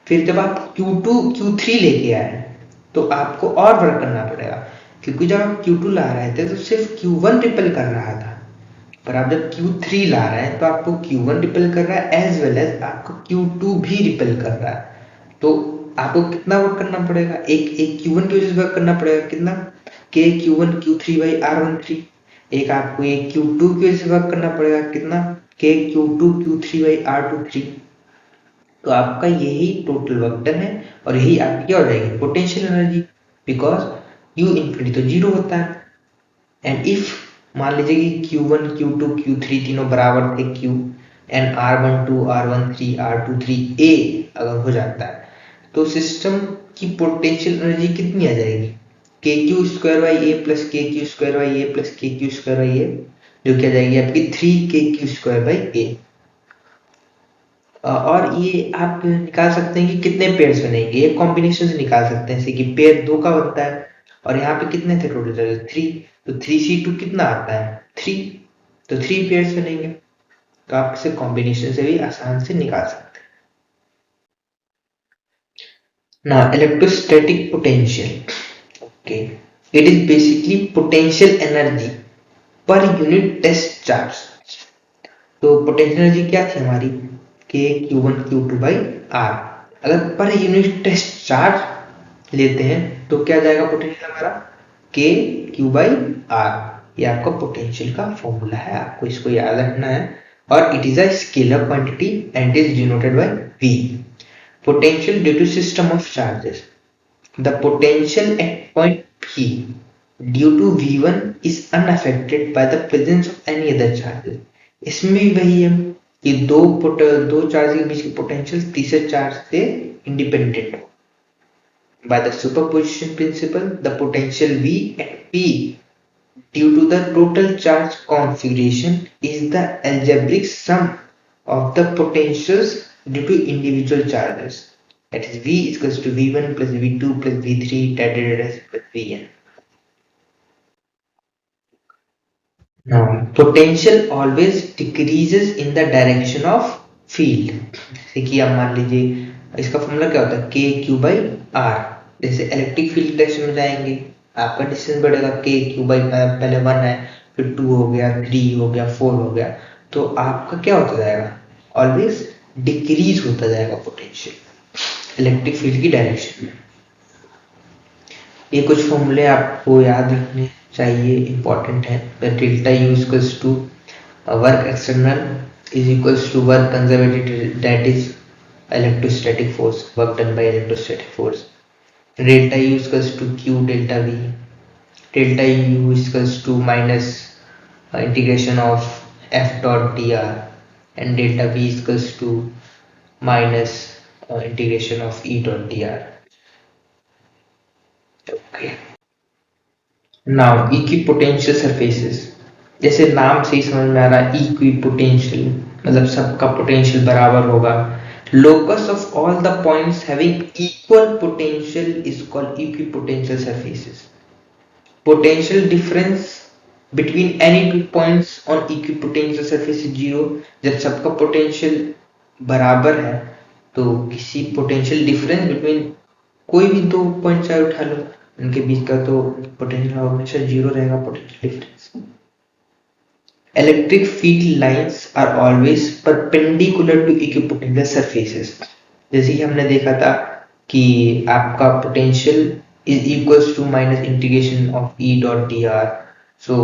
फिर जब आप Q2 Q3 लेके आए तो आपको और वर्क करना पड़ेगा क्योंकि जब आप Q2 ला रहे थे तो सिर्फ Q1 रिपेल कर रहा था, पर आप जब Q3 ला रहे हैं तो आपको Q1 रिपेल कर रहा है एज वेल एज आपको Q2 भी रिपेल कर रहा है। तो आपको कितना वर्क करना पड़ेगा, एक Q1 की वजह से वर्क करना पड़ेगा कितना, k Q1 Q3 by R13। एक आपको एक Q2 की वजह से वर्क करना पड़ेगा कितना, k Q2 Q3 by R23। तो आपका यही टोटल वर्क डन है और यही आपकी क्या हो जाएगी potential energy, because u infinity तो 0 होता है। एंड इफ मान लीजिए कि Q1 Q2 Q3 तीनों बराबर थे Q and R12 R13 R23 A अगर हो जाता है तो सिस्टम की पोटेंशियल एनर्जी कितनी आ जाएगी, KQ square by A plus KQ square by A plus KQ square by A, जो क्या जाएगी आपकी 3KQ स्क्वायर बाई A। और ये आप निकाल सकते हैं कि कितने पेयर्स बनेंगे, एक कॉम्बिनेशन से निकाल सकते हैं, जैसे कि पेयर 2 का बनता है और यहाँ पे कितने थे टोटल 3, तो 3C2 कितना आता है 3, तो 3 पेयर्स बनेंगे। तो आप इसे कॉम्बिनेशन से भी आसान से निकाल सकते हैं। ना electrostatic potential, okay, it is basically potential energy per unit test charge. तो पोटेंशियल एनर्जी क्या थी हमारी, k Q1 Q2 by R। अगर पर यूनिट टेस्ट चार्ज लेते हैं तो क्या जाएगा पोटेंशियल हमारा k Q बाई R। ये आपका पोटेंशियल का फॉर्मूला है, आपको इसको याद रखना है। और it is a scalar quantity and is denoted by V। Potential due to system of charges, the potential at point P due to V1 is unaffected by the presence of any other charges. इसमें भी वही है कि दो चार्ज के बीच की पोटेंशियल तीसरे चार्ज से इंडिपेंडेंट हो। By the superposition principle the potential V at P due to the total charge configuration is the algebraic sum of the potentials due to individual charges. That is V is equals to V1 plus V2 plus V3 plus Vn. Now, potential always decreases in the direction of field. जैसे कि आप मान लीजिए इसका फॉर्मूला क्या होता है k Q बाई R। जैसे इलेक्ट्रिक फील्ड डायरेक्शन में जाएंगे आपका डिस्टेंस बढ़ेगा, के क्यू बाई पहले 1 है, फिर 2 हो गया, 3 हो गया, 4 हो गया, तो आपका क्या होता जाएगा, ऑलवेज डिक्रीज होता जाएगा पोटेंशियल इलेक्ट्रिक फील्ड की डायरेक्शन में। ये कुछ फॉर्मूले आपको याद रखने चाहिए, इंपॉर्टेंट है। Delta U equals to work external is equals to work conservative, that is electrostatic force, work done by electrostatic force. Delta U equals to Q delta V. Delta U equals to minus integration of F dot dr, and delta V equals to minus integration of E dot dr. Okay. Now equipotential surfaces, जैसे नाम से ही समझ में आ रहा है इक्विपोटेंशियल मतलब सबका पोटेंशियल बराबर होगा। Locus of all the points having equal potential is called equipotential surfaces. Potential difference between any two points on equipotential surface is zero. जब सबका पोटेंशियल बराबर है तो किसी पोटेंशियल डिफरेंस बिटवीन कोई भी दो पॉइंट चाहे उठा लो, उनके बीच का तो पोटेंशियल हमेशा जीरो रहेगा, potential difference. Electric field lines are always perpendicular to equipotential surfaces. जैसे कि हमने देखा था कि आपका potential is equals to minus integration of E dot D R. So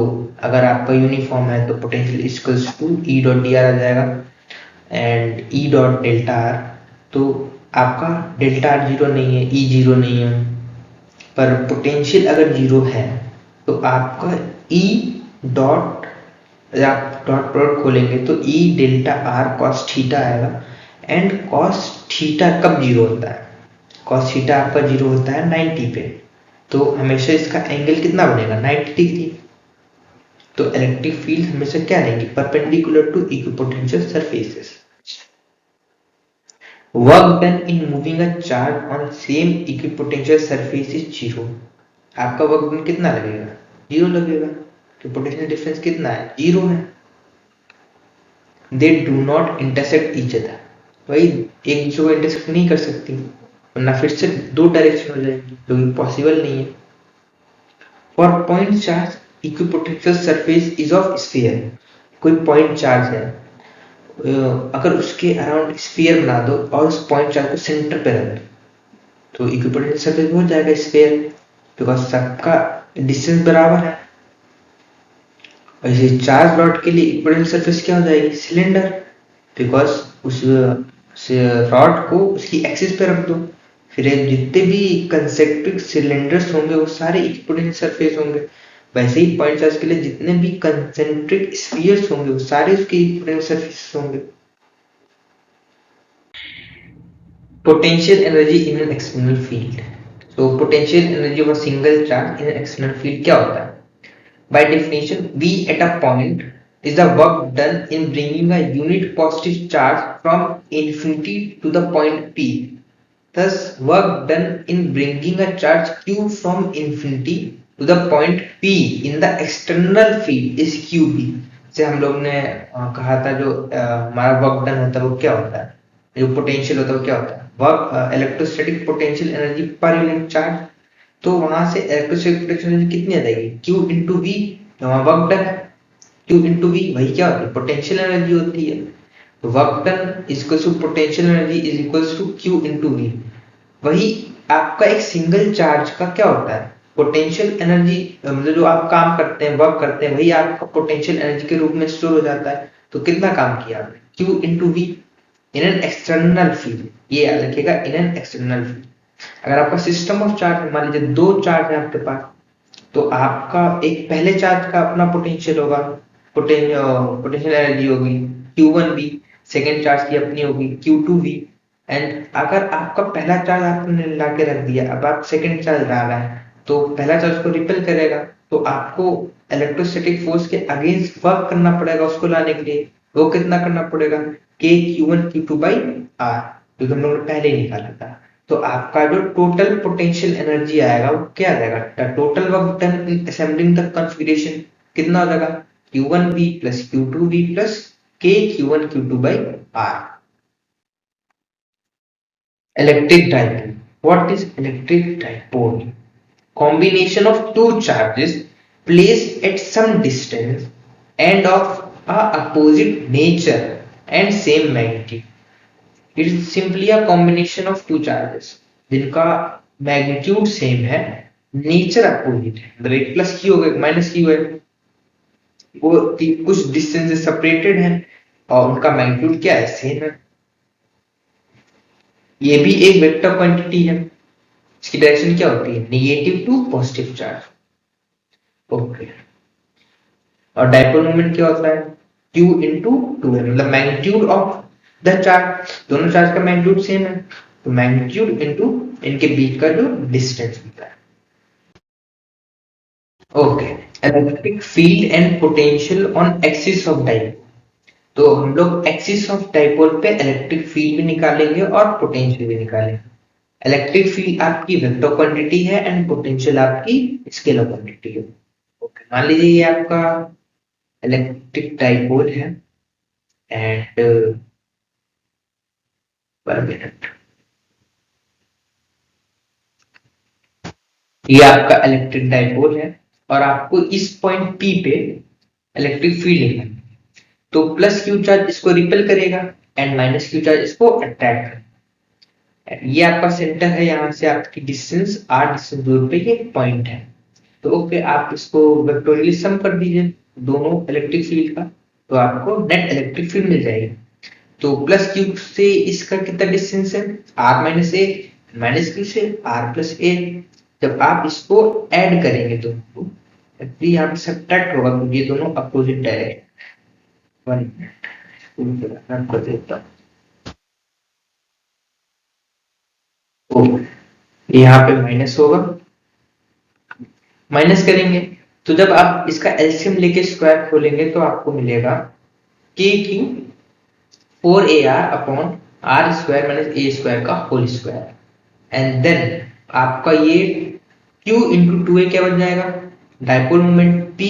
अगर आपका यूनिफॉर्म है तो potential equals to E dot D R आ जाएगा and E dot delta R. तो आपका डेल्टा आर जीरो नहीं है, ई जीरो नहीं है, पर पोटेंशियल अगर जीरो है तो आपका ई डॉट, आप डॉट प्रोडक्ट खोलेंगे तो ई डेल्टा आर कॉस थीटा आएगा। एंड कॉस थीटा कब जीरो होता है, कॉस थीटा आपका जीरो होता है 90 पे, तो हमेशा इसका एंगल कितना बनेगा 90 डिग्री। तो इलेक्ट्रिक फील्ड हमेशा क्या रहेंगी, perpendicular to equipotential surfaces. Work done in moving a charge on same equipotential surface is zero. आपका वर्क डन कितना लगेगा, जीरो लगेगा, तो पोटेंशियल डिफरेंस कितना है, जीरो है। They do not intersect each other, वही एक दूसरे को इंटरसेक्ट नहीं कर सकती, वरना फिर से दो डायरेक्शन हो जाएगी, जो कि पॉसिबल नहीं है। For point charge equipotential surface is of sphere. कोई पॉइंट चार्ज है, अगर उसके अराउंड स्फीयर बना दो और उस पॉइंट चार्ज को सेंटर पे रख दो तो इक्विपोटेंशियल सरफेस हो जाएगा स्फीयर, बिकॉज सबका डिस्टेंस बराबर है। वैसे चार्ज रॉड के लिए इक्विपोटेंशियल सरफेस क्या हो जाएगी, सिलेंडर, बिकॉज उस रॉड को उसकी एक्सिस पे रख दो, फिर जितने भी कंसेंट्रिक सिलेंडर्स होंगे वो सारे इक्विपोटेंशियल सरफेस होंगे। वैसे ही पॉइंट चार्ज के लिए जितने भी कंसेंट्रिक स्फीयर्स होंगे वो सारे उसके इक्विपोटेंशियल सरफेस होंगे। Potential energy in an external field. तो potential energy of a single charge in an external field क्या होता है, by definition V at a point is the work done in bringing a unit positive charge from infinity to the point P. Thus work done in bringing a charge Q from infinity to the point P in the external field is QB। से हम लोग ने कहा था जो हमारा वर्क डन होता है वो क्या होता है, जो पोटेंशियल होता है वो क्या होता है, work electrostatic potential energy per unit charge. तो वहां से इलेक्ट्रोस्टैटिक पोटेंशियल एनर्जी कितनी आ जाएगी, Q इंटू वी, वहां वर्क डन है, Q इंटू वी वही क्या होती है, पोटेंशियल एनर्जी होती है। तो work done equals to potential energy is equals to Q into V. वही आपका एक सिंगल चार्ज का क्या होता है, पोटेंशियल एनर्जी, मतलब जो आप काम करते हैं वर्क करते हैं वही आपका पोटेंशियल एनर्जी के रूप में स्टोर हो जाता है। तो कितना काम किया आपने, Q into V in an external field, ये याद रखिएगा, इन एन एक्सटर्नल फील्ड। अगर आपका सिस्टम ऑफ चार्ज, मान लीजिए दो चार्ज है आपके पास, तो आपका एक पहले चार्ज का अपना पोटेंशियल होगा, पोटेंशियल एनर्जी होगी Q1V, सेकेंड चार्ज की अपनी होगी Q2V। एंड अगर आपका पहला चार्ज आपने लाके रख दिया, अब आप सेकेंड चार्ज ला रहे हैं तो पहला चार्ज को रिपेल करेगा, तो आपको इलेक्ट्रोस्टैटिक फोर्स के अगेंस्ट वर्क करना पड़ेगा उसको लाने के लिए। वो कितना करना पड़ेगा, K Q1 Q2 by R, क्योंकि हम लोगों ने पहले ही निकाला था। तो आपका जो टोटल पोटेंशियल एनर्जी आएगा वो क्या आ जाएगा, total work done in assembling the configuration कितना हो जाएगा, Q1V plus Q2V plus K Q1 Q2 by R। Electric dipole, what is electric dipole, combination of two charges placed at some distance and of opposite nature and same magnitude. It is simply a combination of two charges जिनका मैग्नीट्यूड सेम है, नेचर अपोजिट है, मतलब एक प्लस की होगा एक माइनस की होगा, वो कुछ डिस्टेंस से सेपरेटेड है और उनका मैग्नीट्यूड क्या है, सेम है। ये भी एक वेक्टर क्वांटिटी है, इसकी डायरेक्शन क्या होती है, negative to positive charge. Okay, और डाइपोल मोमेंट क्या होता है, Q इंटू टू है, मतलब मैग्नीट्यूड ऑफ द चार्ज, दोनों चार्ज का मैग्नीट्यूड सेम है, तो मैग्नीट्यूड इनटू इनके बीच का जो डिस्टेंस होता है। Okay, electric field and potential on axis of dipole. तो हम लोग एक्सिस ऑफ डाइपोल पे इलेक्ट्रिक फील्ड भी निकालेंगे और पोटेंशियल भी निकालेंगे। इलेक्ट्रिक फील्ड आपकी वेक्टर क्वांटिटी है एंड पोटेंशियल आपकी स्केलर क्वांटिटी है। ओके, मान लीजिए ये आपका इलेक्ट्रिक डाइपोल है एंड पर मिनट, ये आपका इलेक्ट्रिक डाइपोल है और आपको इस पॉइंट P पे इलेक्ट्रिक फील्ड लेना है। तो प्लस क्यू चार्ज इसको रिपेल करेगा एंड माइनस क्यू चार्ज इसको अट्रैक्ट करेगा। ये आपका सेंटर है, यहाँ से आपकी डिस्टेंस r डिस्टेंस दूर पे ये पॉइंट है। तो ओके, आप इसको वेक्टोरियली सम कर दीजिए दोनों इलेक्ट्रिक फील्ड का, तो आपको नेट इलेक्ट्रिक फील्ड मिल जाएगी। तो प्लस क्यू से इसका कितना डिस्टेंस है, r माइनस ए, माइनस क्यू से r प्लस ए। जब आप इसको ऐड करेंगे दोनों को, यहाँ पे सब्ट्रैक्ट होगा क्योंकि ये दोनों अपोजिट डायरेक्शन। 1 मिनट कर देता हूँ, यहाँ पे माइनस होगा, माइनस करेंगे तो जब आप इसका एलसीएम लेके स्क्वायर खोलेंगे तो आपको मिलेगा KQ 4AR upon R square minus A square का होल स्क्वायर, एंड देन आपका ये Q इंटू 2A क्या बन जाएगा, dipole moment P,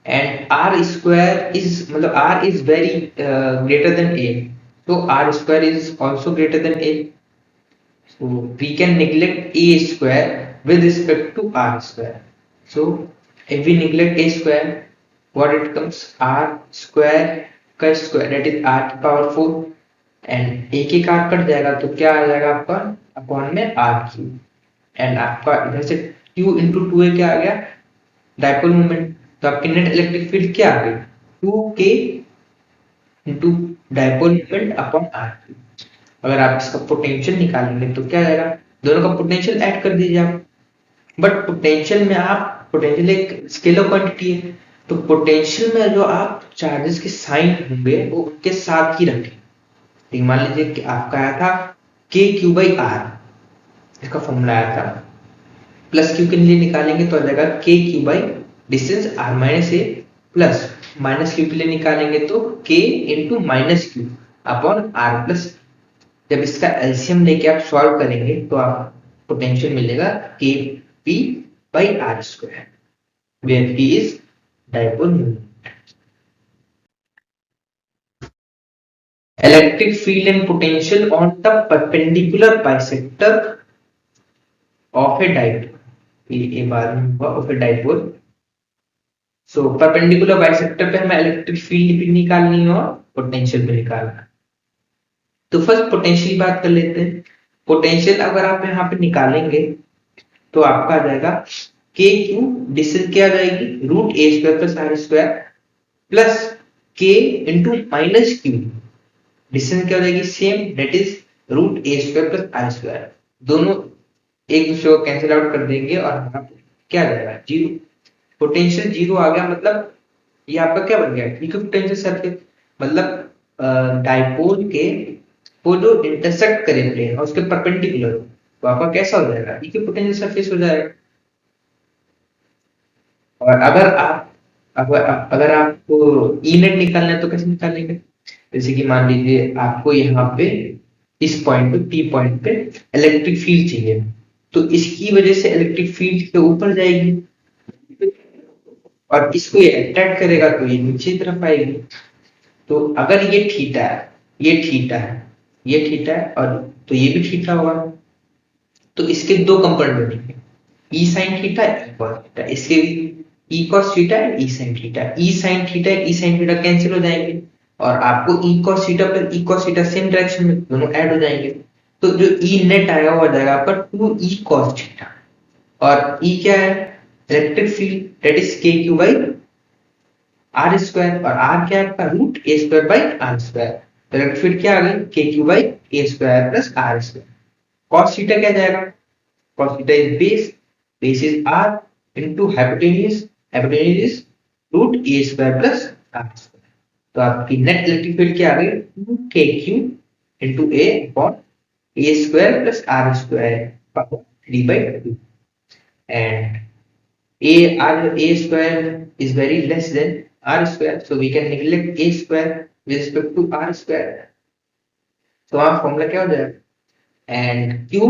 and R square is, मतलब R is very greater than A, तो R square is also greater than A, so we can neglect A square with respect to R square. So if we neglect A square, what it comes, R square का square, that is R की power 4, and एक एक R कट जाएगा तो क्या आ जाएगा आपका अपॉन में R क्यूब, एंड आपका इधर से Q इंटू 2A क्या आ गया, डाइपोल मोमेंट। तो आपकी नेट इलेक्ट्रिक फील्ड क्या आ गई, 2K into dipole moment upon R cube. अगर आप इसका पोटेंशियल निकालेंगे तो क्या आएगा, दोनों का पोटेंशियल ऐड कर दीजिए आप, बट पोटेंशियल में आप, पोटेंशियल एक स्केलर क्वांटिटी है, तो पोटेंशियल में जो आप चार्जेस के साइन होंगे वो उनके साथ ही रखें। मान लीजिए कि आपका आया था KQ बाई R, इसका फॉर्मूला आया था, प्लस क्यू के लिए निकालेंगे तो आ जाएगा KQ by distance R minus A, plus minus Q के लिए निकालेंगे तो K into minus Q upon R plus. जब इसका एलसीएम लेके आप सॉल्व करेंगे तो आप पोटेंशियल मिलेगा KP by R square, where P is dipole moment. Electric field and potential on the perpendicular bisector of a dipole. ये बार में हुआ of a dipole. So perpendicular bisector पे हमें इलेक्ट्रिक फील्ड भी निकालनी है और पोटेंशियल भी निकालना है। तो फर्स्ट पोटेंशियल बात कर लेते हैं। पोटेंशियल अगर आप यहाँ पे निकालेंगे तो आपका आ जाएगा KQ, डिस्टेंस क्या आ जाएगी, root a square plus r square, plus K into minus q, distance क्या हो जाएगी same, that is root a square plus r square. दोनों एक दूसरे को कैंसिल आउट कर देंगे और हमारा क्या आ जाएगा, जीरो। पोटेंशियल जीरो आ गया, मतलब ये आपका क्या बन गया, इक्विपोटेंशियल सरफेस, मतलब डाइपोल के वो जो इंटरसेक्ट करे प्लेन और उसके परपेंडिकुलर, तो आपका कैसा हो जाएगा, इक्विपोटेंशियल सरफेस हो जाएगा। और अगर आपको ई नेट निकालना है तो कैसे निकालेंगे, जैसे कि मान लीजिए आपको यहाँ पे इस पॉइंट पे P पॉइंट पे इलेक्ट्रिक फील्ड चाहिए, तो इसकी वजह से इलेक्ट्रिक फील्ड के ऊपर जाएगी और इसको ये अट्रैक्ट करेगा तो ये नीचे तरफ आएगी। तो अगर ये थीटा है, ये थीटा है, ये थीटा है, और तो ये भी थीटा होगा, तो इसके दो कंपोनेंट बनेंगे, E sine theta E cos theta, इसके E cos theta and E sine theta, E sine theta E sine theta cancel हो जाएंगे और आपको E cos theta plus E cos theta same direction में दोनों ऐड हो जाएंगे, तो जो ई नेट आएगा वो आ जाएगा आपका 2 ई कॉस थीटा, और ई क्या है, इलेक्ट्रिक फील्ड, दैट इज के क्यू बाई आर स्क्वायर, और आर क्या है आपका root a square by are square, तो इलेक्ट्रिक फील्ड क्या आ गई, k q by a square plus r square. Cos theta क्या जाएगा, cos theta is base is r into hypotenuse is root a square plus r square, तो आपकी नेट इलेक्ट्रिक फील्ड क्या आ गई, 2kq into a upon a square plus r square power 3/2, and a square is very less than r square, so we can neglect a square with respect to r square, तो आप फॉर्मूला क्या हो जाएगा, एंड q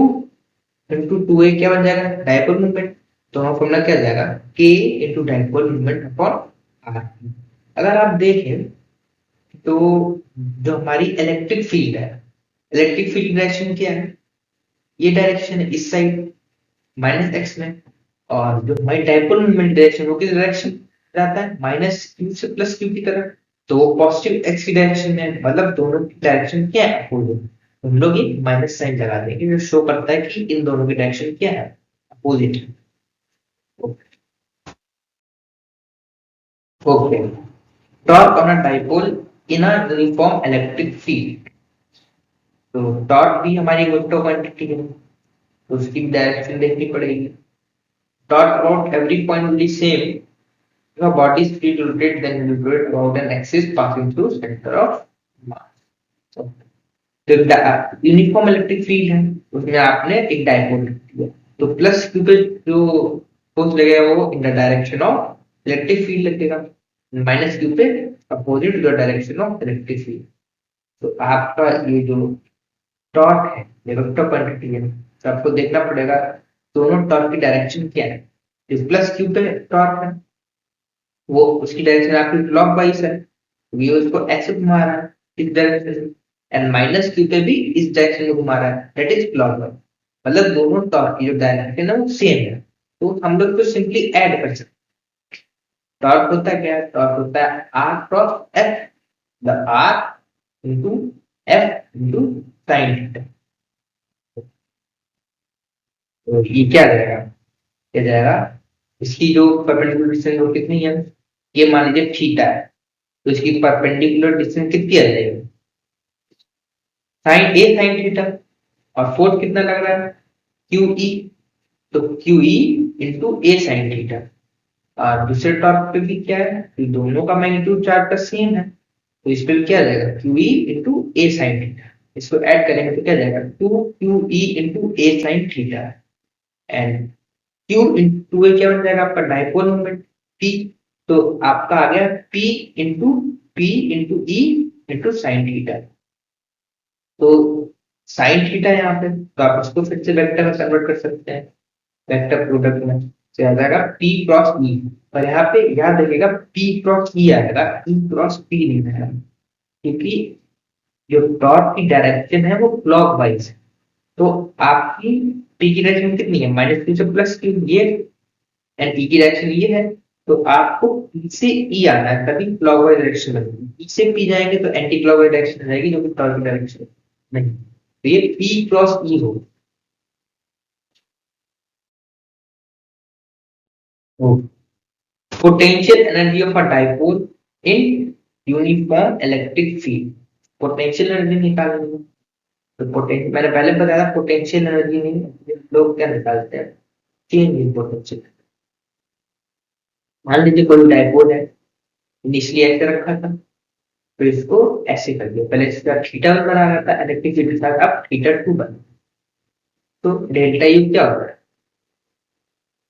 इंटू 2a क्या बन जाएगा, डायपोल मोमेंट, तो हमारा फॉर्मूला क्या आ जाएगा, k into dipole moment upon r। अगर आप देखें तो जो हमारी इलेक्ट्रिक फील्ड है, इलेक्ट्रिक फील्ड डायरेक्शन क्या है, ये डायरेक्शन है इस साइड माइनस एक्स में, और जो हमारी डायपोल मोमेंट डायरेक्शन वो किस डायरेक्शन जाता है, माइनस क्यू से प्लस क्यू की तरफ, तो वो पॉजिटिव एक्स की डायरेक्शन में, मतलब दोनों की डायरेक्शन क्या है, अपोजिट, हम लोग एक माइनस साइन लगा देंगे जो शो करता है कि इन दोनों की डायरेक्शन क्या है, opposite. Okay, torque on a dipole in a uniform electric field, तो टॉर्क भी हमारी वेक्टर क्वांटिटी है, तो उसकी डायरेक्शन देखनी पड़ेगी, torque about every point will be same, if a body is free to rotate then it will rotate about an axis passing through center of mass, so तो यूनिफॉर्म इलेक्ट्रिक फील्ड है उसमें आपने एक डायपोल रख दिया, तो प्लस क्यू पे जो फोर्स लगेगा वो in the direction of electric field लगेगा, माइनस क्यू पे opposite the direction of electric field, तो आपका ये जो टॉर्क है ये वेक्टर क्वांटिटी है, तो आपको देखना पड़ेगा दोनों टॉर्क की डायरेक्शन क्या है, जो प्लस क्यू पे टॉर्क है वो उसकी डायरेक्शन आपकी क्लॉकवाइज है, ये उसको ऐसे घुमा रहा है इस डायरेक्शन से, एंड माइनस क्यू पे भी इस डायरेक्शन में घुमा रहा है, दैट इज क्लॉकवाइज, मतलब दोनों टॉर्क की जो डायरेक्शन है वो सेम है, तो हम लोग तो सिंपली ऐड कर सकते हैं, टॉर्क होता है क्या, टॉर्क होता है r cross F, the r into F into sine theta, तो ये क्या जाएगा, इसकी जो परपेंडिकुलर डिस्टेंस वो कितनी है, ये मान लीजिए थीटा है, तो इसकी परपेंडिकुलर डिस्टेंस कितनी आ जाएगी, साइन ए साइन थीटा, और फोर्स कितना लग रहा है, क्यू ई, तो Q E into A sine theta, और दूसरे टॉर्क पे भी क्या है, तो दोनों का मैग्नीट्यूड चार्ज का सेम है, तो इस पे क्या आ जाएगा, Q E into A sine theta, इसको ऐड करेंगे तो क्या जाएगा, 2 QE into A sine theta, and Q into A क्या बन जाएगा आपका डायपोल मोमेंट पी, तो आपका आ गया P into E into sine theta, तो साइन थीटा यहाँ पे, तो आप इसको फिर से वेक्टर में कन्वर्ट कर सकते हैं, वेक्टर प्रोडक्ट में से आ जाएगा पी क्रॉस ई, और यहाँ पे याद रखिएगा पी क्रॉस ई आएगा, ई क्रॉस पी नहीं आएगा, क्योंकि जो टॉर्क की डायरेक्शन है वो क्लॉकवाइज है, तो आपकी पी की डायरेक्शन कितनी है, माइनस क्यू से प्लस क्यू, ये एंड ई की डायरेक्शन ये है, तो आपको ई से ई आना है तभी क्लॉकवाइज डायरेक्शन बनेगी, ई से पी जाएंगे तो एंटी क्लॉकवाइज डायरेक्शन रहेगी जो कि टॉर्क की डायरेक्शन नहीं, तो ये पी क्रॉस ई होगा। Potential energy of a dipole in uniform electric field, potential energy निकालेंगे, तो पोटेंशियल मैंने पहले बताया पोटेंशियल एनर्जी नहीं, लोग क्या निकालते हैं, चेंज इन पोटेंशियल, मान लीजिए कोई डाइपोल है, इनिशियली ऐसे रखा था, तो इसको ऐसे कर दिया, पहले इसका थीटा बना रहा था इलेक्ट्रिक फील्ड के साथ, अब थीटा 2 बना, तो डेल्टा यू क्या होता है,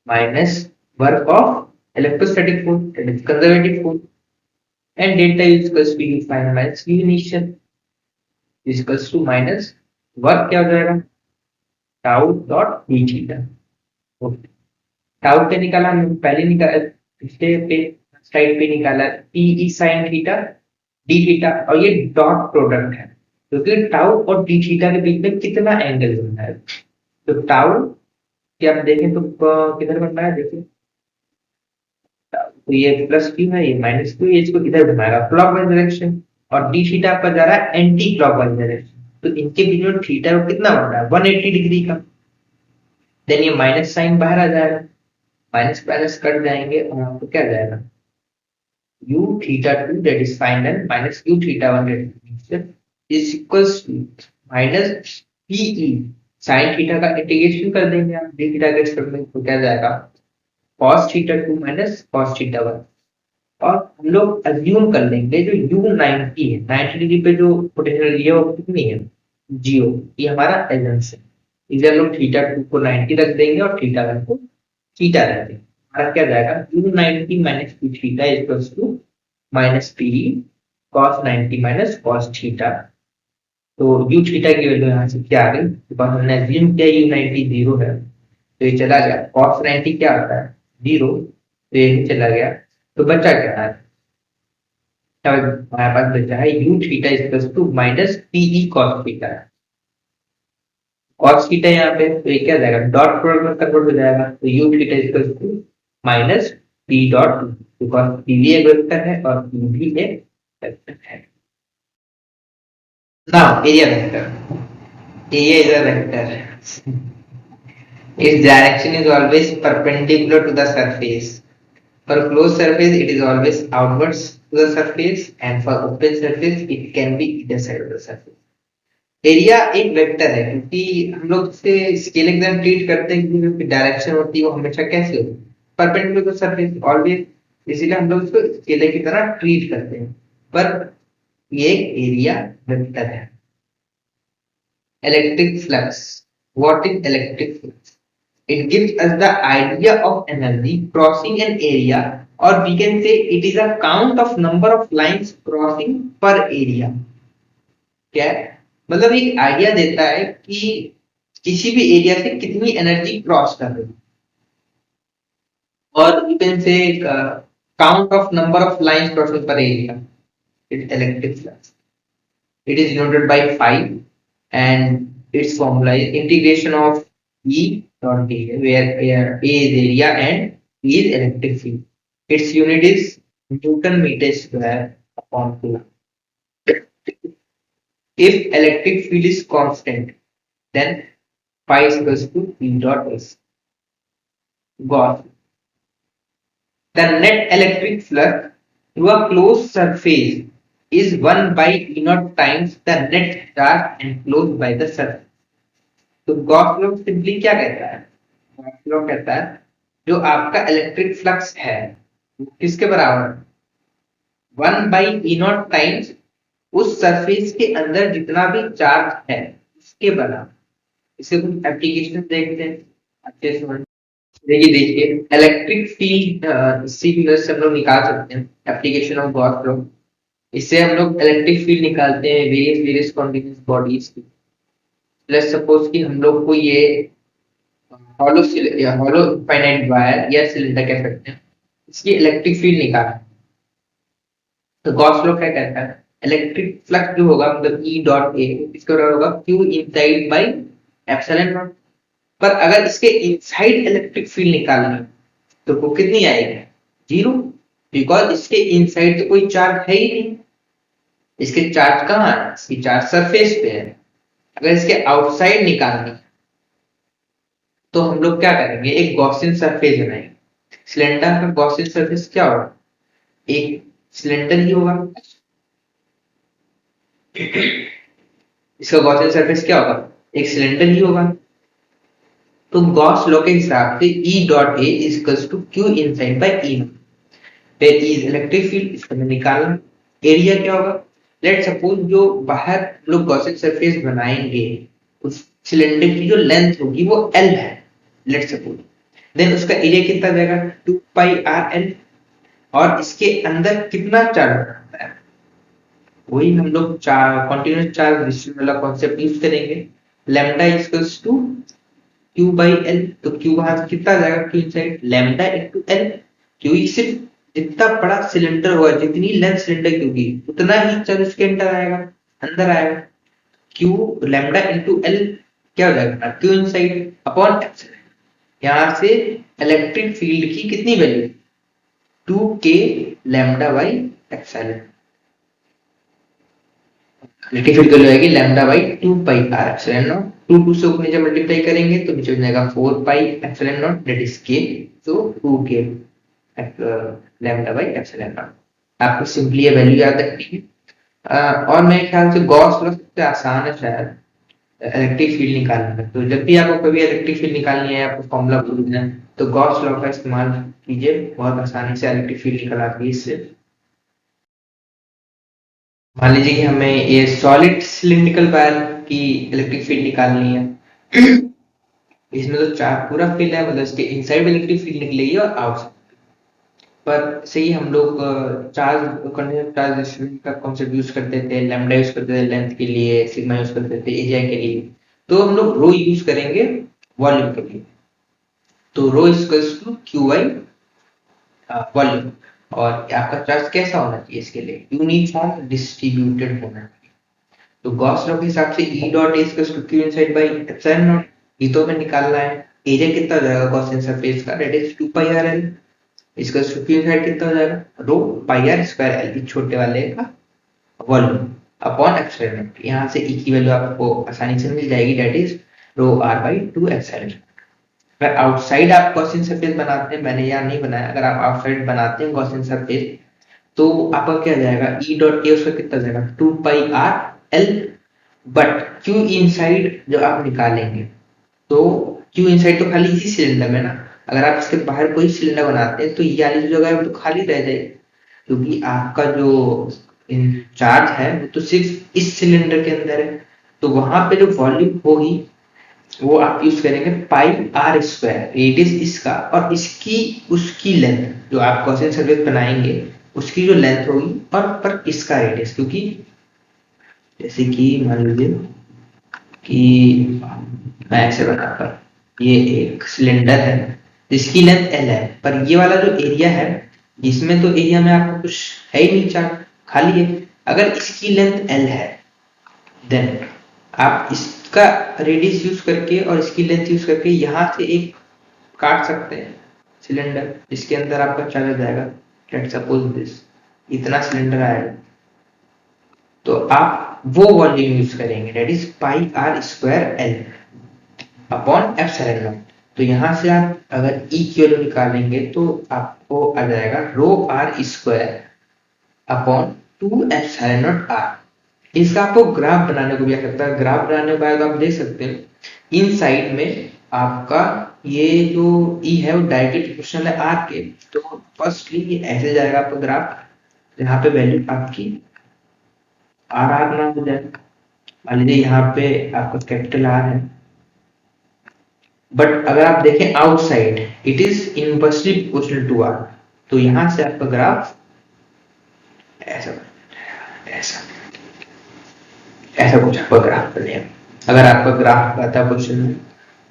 minus work of electrostatic force, that is conservative force, and delta U equals to U final minus U initial equals to minus work क्या हो जाएगा, tau dot d theta, tau पे निकाला हमने पहले निकाला, पिछले पे स्लाइड पे निकाला T E sine theta D theta, और ये डॉट प्रोडक्ट है क्योंकि टाउ और डी थीटा के बीच में कितना एंगल बन रहा है, तो टाउ कि आप देखें तो किधर बन रहा है, देखिए तो ये प्लस क्यू है, ये माइनस क्यू, ये इसको किधर घुमाएगा, क्लॉकवाइज डायरेक्शन। और डी थीटा आपका जा रहा है एंटी क्लॉकवाइज डायरेक्शन, तो इनके बीच में थीटा कितना बन रहा है 180 डिग्री का। देन ये माइनस साइन बाहर आ जाएगा, माइनस माइनस कट जाएंगे और आपको क्या जाएगा u theta 2 that is final minus u theta 1 that is initial is equals to minus pe sin theta का इंटीग्रेशन कर देंगे आप d थीटा के एक्सपेरिमेंट में तो क्या जाएगा cos theta 2 minus cos theta 1। और हम लोग अज्यूम कर लेंगे जो u90 है 90 डिग्री पे जो पोटेंशियल ये वो कितनी है 0, ये हमारा एजेंस है। इसे हम लोग थीटा 2 को 90 रख देंगे और थीटा 1 को थीटा रख देंगे। हमारा क्या जाएगा u90 minus p theta equals to minus p cos 90 minus cos theta. तो u थीटा की वैल्यू यहाँ से क्या आ गई, तो हमने अज्यूम किया u90 0 है तो ये चला गया, cos 90 क्या आता है 0 तो ये चला गया, तो बचा क्या है हमारे पास बचा है u theta equals to minus p E cos थीटा। cos थीटा यहाँ पे तो ये क्या जाएगा डॉट प्रोडक्ट में कन्वर्ट हो जाएगा, तो u theta equals to minus p dot, because p भी एक वेक्टर है और q भी एक वेक्टर है। Now area vector, area is a vector, its direction is always perpendicular to the surface. For closed surface it is always outwards to the surface and for open surface it can be either side of the surface. Area एक वेक्टर है क्योंकि हम लोग इसे स्केल एग्जाम ट्रीट करते हैं क्योंकि डायरेक्शन होती है वो हमेशा कैसे होती है परपेंडिकुलर टू सरफेस ऑलवेज, इसीलिए हम लोग इसको स्केलर की तरह ट्रीट करते हैं, पर ये एक एरिया वेक्टर है। Electric flux, what is electric flux? It gives us the idea of energy crossing an area, or we can say it is a count of number of lines crossing per area। क्या है मतलब एक आइडिया देता है कि किसी भी एरिया से कितनी एनर्जी क्रॉस कर रही है, और you can say count of number of lines crossing per area. It electric flux, it is denoted by phi and its formula is integration of E dot dA, where A is area and E is electric field. Its unit is Newton meter square upon Coulomb. If electric field is constant, then phi is equals to E dot S. Gauss. The net electric flux through a closed surface is 1 by E naught times the net charge enclosed by the surface. तो गॉस लॉ सिंपली क्या कहता है, गॉस लॉ कहता है जो आपका इलेक्ट्रिक फ्लक्स है वो किसके बराबर है 1 by E naught टाइम्स उस सरफेस के अंदर जितना भी चार्ज है उसके बराबर। इसे कुछ एप्लीकेशन देखते हैं अच्छे से। देखिए इलेक्ट्रिक फील्ड इसी की वजह से हम लोग निकाल सकते हैं एप्लीकेशन ऑफ गॉस लॉ। इससे हम लोग इलेक्ट्रिक फील्ड निकालते हैं वेरियस कॉन्टिन्यूअस बॉडीज की। लेट्स सपोज कि हम लोग को ये हॉलो फाइनाइट वायर या सिलेंडर कह सकते हैं, इसकी इलेक्ट्रिक फील्ड निकालना। तो गॉस लॉ क्या कहता है इलेक्ट्रिक फ्लक्स जो होगा मतलब E डॉट A इसका बराबर होगा Q inside by epsilon not. पर अगर इसके इनसाइड इलेक्ट्रिक फील्ड निकालना तो वो कितनी आएगी 0, बिकॉज इसके इनसाइड तो कोई चार्ज है ही नहीं, इसके चार्ज कहाँ है इसकी चार्ज सरफेस पे है। अगर इसके आउटसाइड निकालनी तो हम लोग क्या करेंगे एक गॉसियन सरफेस बनाएंगे। सिलेंडर का गॉसियन सरफेस क्या होगा एक सिलेंडर ही होगा, इसका गॉसियन सरफेस क्या होगा एक सिलेंडर ही होगा। तो गॉस लॉ के हिसाब से E dot A is equals to Q inside by E naught, where E is electric field, इसको मैं निकालना। एरिया क्या होगा लेट सपोज जो बाहर हम लोग गॉसियन सरफेस बनाएंगे उस सिलेंडर की जो लेंथ होगी वो L है लेट सपोज, देन उसका एरिया कितना जाएगा 2 पाई RL, और इसके अंदर कितना चार्ज रहता है वही हम लोग कंटीन्यूअस चार्ज डिस्ट्रीब्यूशन वाला कॉन्सेप्ट यूज करेंगे। Lambda equals to Q by L, तो Q वहां से कितना जाएगा Q inside lambda into L, क्योंकि सिर्फ जितना बड़ा सिलेंडर होगा जितनी लेंथ सिलेंडर की होगी उतना ही चार्ज उसके अंदर आएगा। Q लैम्डा इनटू L क्या हो जाएगा Q इनसाइड अपॉन एप्सिलॉन। यहाँ से इलेक्ट्रिक फील्ड की कितनी value, 2k lambda by epsilon. Electric field की वैल्यू आएगी lambda by 2 pi r epsilon naught. 2 से ऊपर नीचे मल्टीप्लाई करेंगे तो नीचे हो जाएगा 4 pi epsilon not that is के, तो 2k lambda by epsilon not. आपको सिंपली ये वैल्यू याद रखनी है। और मेरे ख्याल से गॉस लॉ सबसे आसान है शायद इलेक्ट्रिक फील्ड निकालने का। तो जब भी आपको कभी इलेक्ट्रिक फील्ड निकालनी है, आपको फॉर्मूला भूलना है, तो गॉस लॉ का इस्तेमाल कीजिए, बहुत आसानी से इलेक्ट्रिक फील्ड निकल आती है इससे। मान लीजिए कि हमें ये सॉलिड सिलिंड्रिकल वायर की इलेक्ट्रिक फील्ड निकालनी है। इसमें तो चार पूरा फील्ड है, मतलब इसके इनसाइड इलेक्ट्रिक फील्ड निकलेगी और आउटसाइड। पर सही हम लोग चार्ज कंटिन्यूअस चार्ज डिस्ट्रीब्यूशन का कॉन्सेप्ट यूज करते थे, लैम्डा यूज करते थे लेंथ के लिए, सिग्मा यूज करते थे एरिया के लिए, तो हम लोग रो यूज करेंगे वॉल्यूम के लिए। तो rho equals to Q by volume. और आपका चार्ज कैसा होना चाहिए, इसके लिए यूनिफॉर्म डिस्ट्रीब्यूटेड होना चाहिए। तो गॉस लॉ के हिसाब से E dot A equals to Q inside by epsilon naught. ये तो हमें निकालना है। एरिया कितना हो जाएगा गॉसियन सरफेस का, that is 2 pi r l। इसका Q इनसाइड कितना हो जाएगा, rho pi r square l, इस छोटे वाले का वॉल्यूम अपॉन एप्सिलॉन नॉट। यहाँ से E की वैल्यू आपको आसानी से मिल जाएगी, that is rho r by 2 epsilon. अगर आउटसाइड आप गॉसियन सरफेस बनाते हैं, मैंने यहाँ नहीं बनाया, अगर आप आउटसाइड बनाते हैं गॉसियन सरफेस तो आपका क्या जाएगा, E डॉट A उसका कितना जाएगा 2 pi r l। But Q inside जो आप निकालेंगे, तो Q इनसाइड तो खाली इसी सिलेंडर में ना, अगर आप इसके बाहर कोई सिलेंडर बनाते हैं तो ये वाली जो जगह है वो तो खाली रह जाएगी, क्योंकि आपका जो चार्ज है वो तो सिर्फ इस सिलेंडर के अंदर है। तो वहां पे जो वॉल्यूम होगी वो आप यूज करेंगे पाई आर स्क्वायर, रेडियस इसका और इसकी उसकी लेंथ, जो आप गॉसियन सरफेस बनाएंगे उसकी जो लेंथ होगी और पर इसका रेडियस। क्योंकि जैसे कि मान लीजिए कि मैं ऐसे बनाता हूँ, ये एक सिलेंडर है जिसकी लेंथ L है, पर ये वाला जो एरिया है इसमें तो एरिया में आपको कुछ है ही नहीं, चार्ज खाली है। अगर इसकी लेंथ L है देन आप इसका रेडियस यूज करके और इसकी लेंथ यूज करके यहाँ से एक काट सकते हैं सिलेंडर, जिसके अंदर आपका चार्ज जाएगा। लेट्स सपोज दिस, इतना सिलेंडर आएगा, तो आप वो वॉल्यूम यूज करेंगे, that is pi are square l upon epsilon naught. तो यहाँ से आप अगर E की वैल्यू निकालेंगे तो आपको आ जाएगा rho R square upon 2 epsilon nought R. इसका आपको ग्राफ बनाने को भी आ सकता है। ग्राफ बनाने के बाद आप देख सकते हैं इन साइड में आपका ये जो E है वो डायरेक्टली प्रोपोर्शनल है R के। तो फर्स्टली ये ऐसे जाएगा आपका ग्राफ, यहाँ पे वैल्यू आपकी आर आर ना हो जाए। मान लीजिए यहाँ पे आपका कैपिटल R है, बट अगर आप देखें outside it is inversely proportional to R। तो यहाँ से आपका ग्राफ ऐसा ऐसा ऐसा कुछ आपका ग्राफ बनेगा। अगर आपका ग्राफ आता है क्वेश्चन में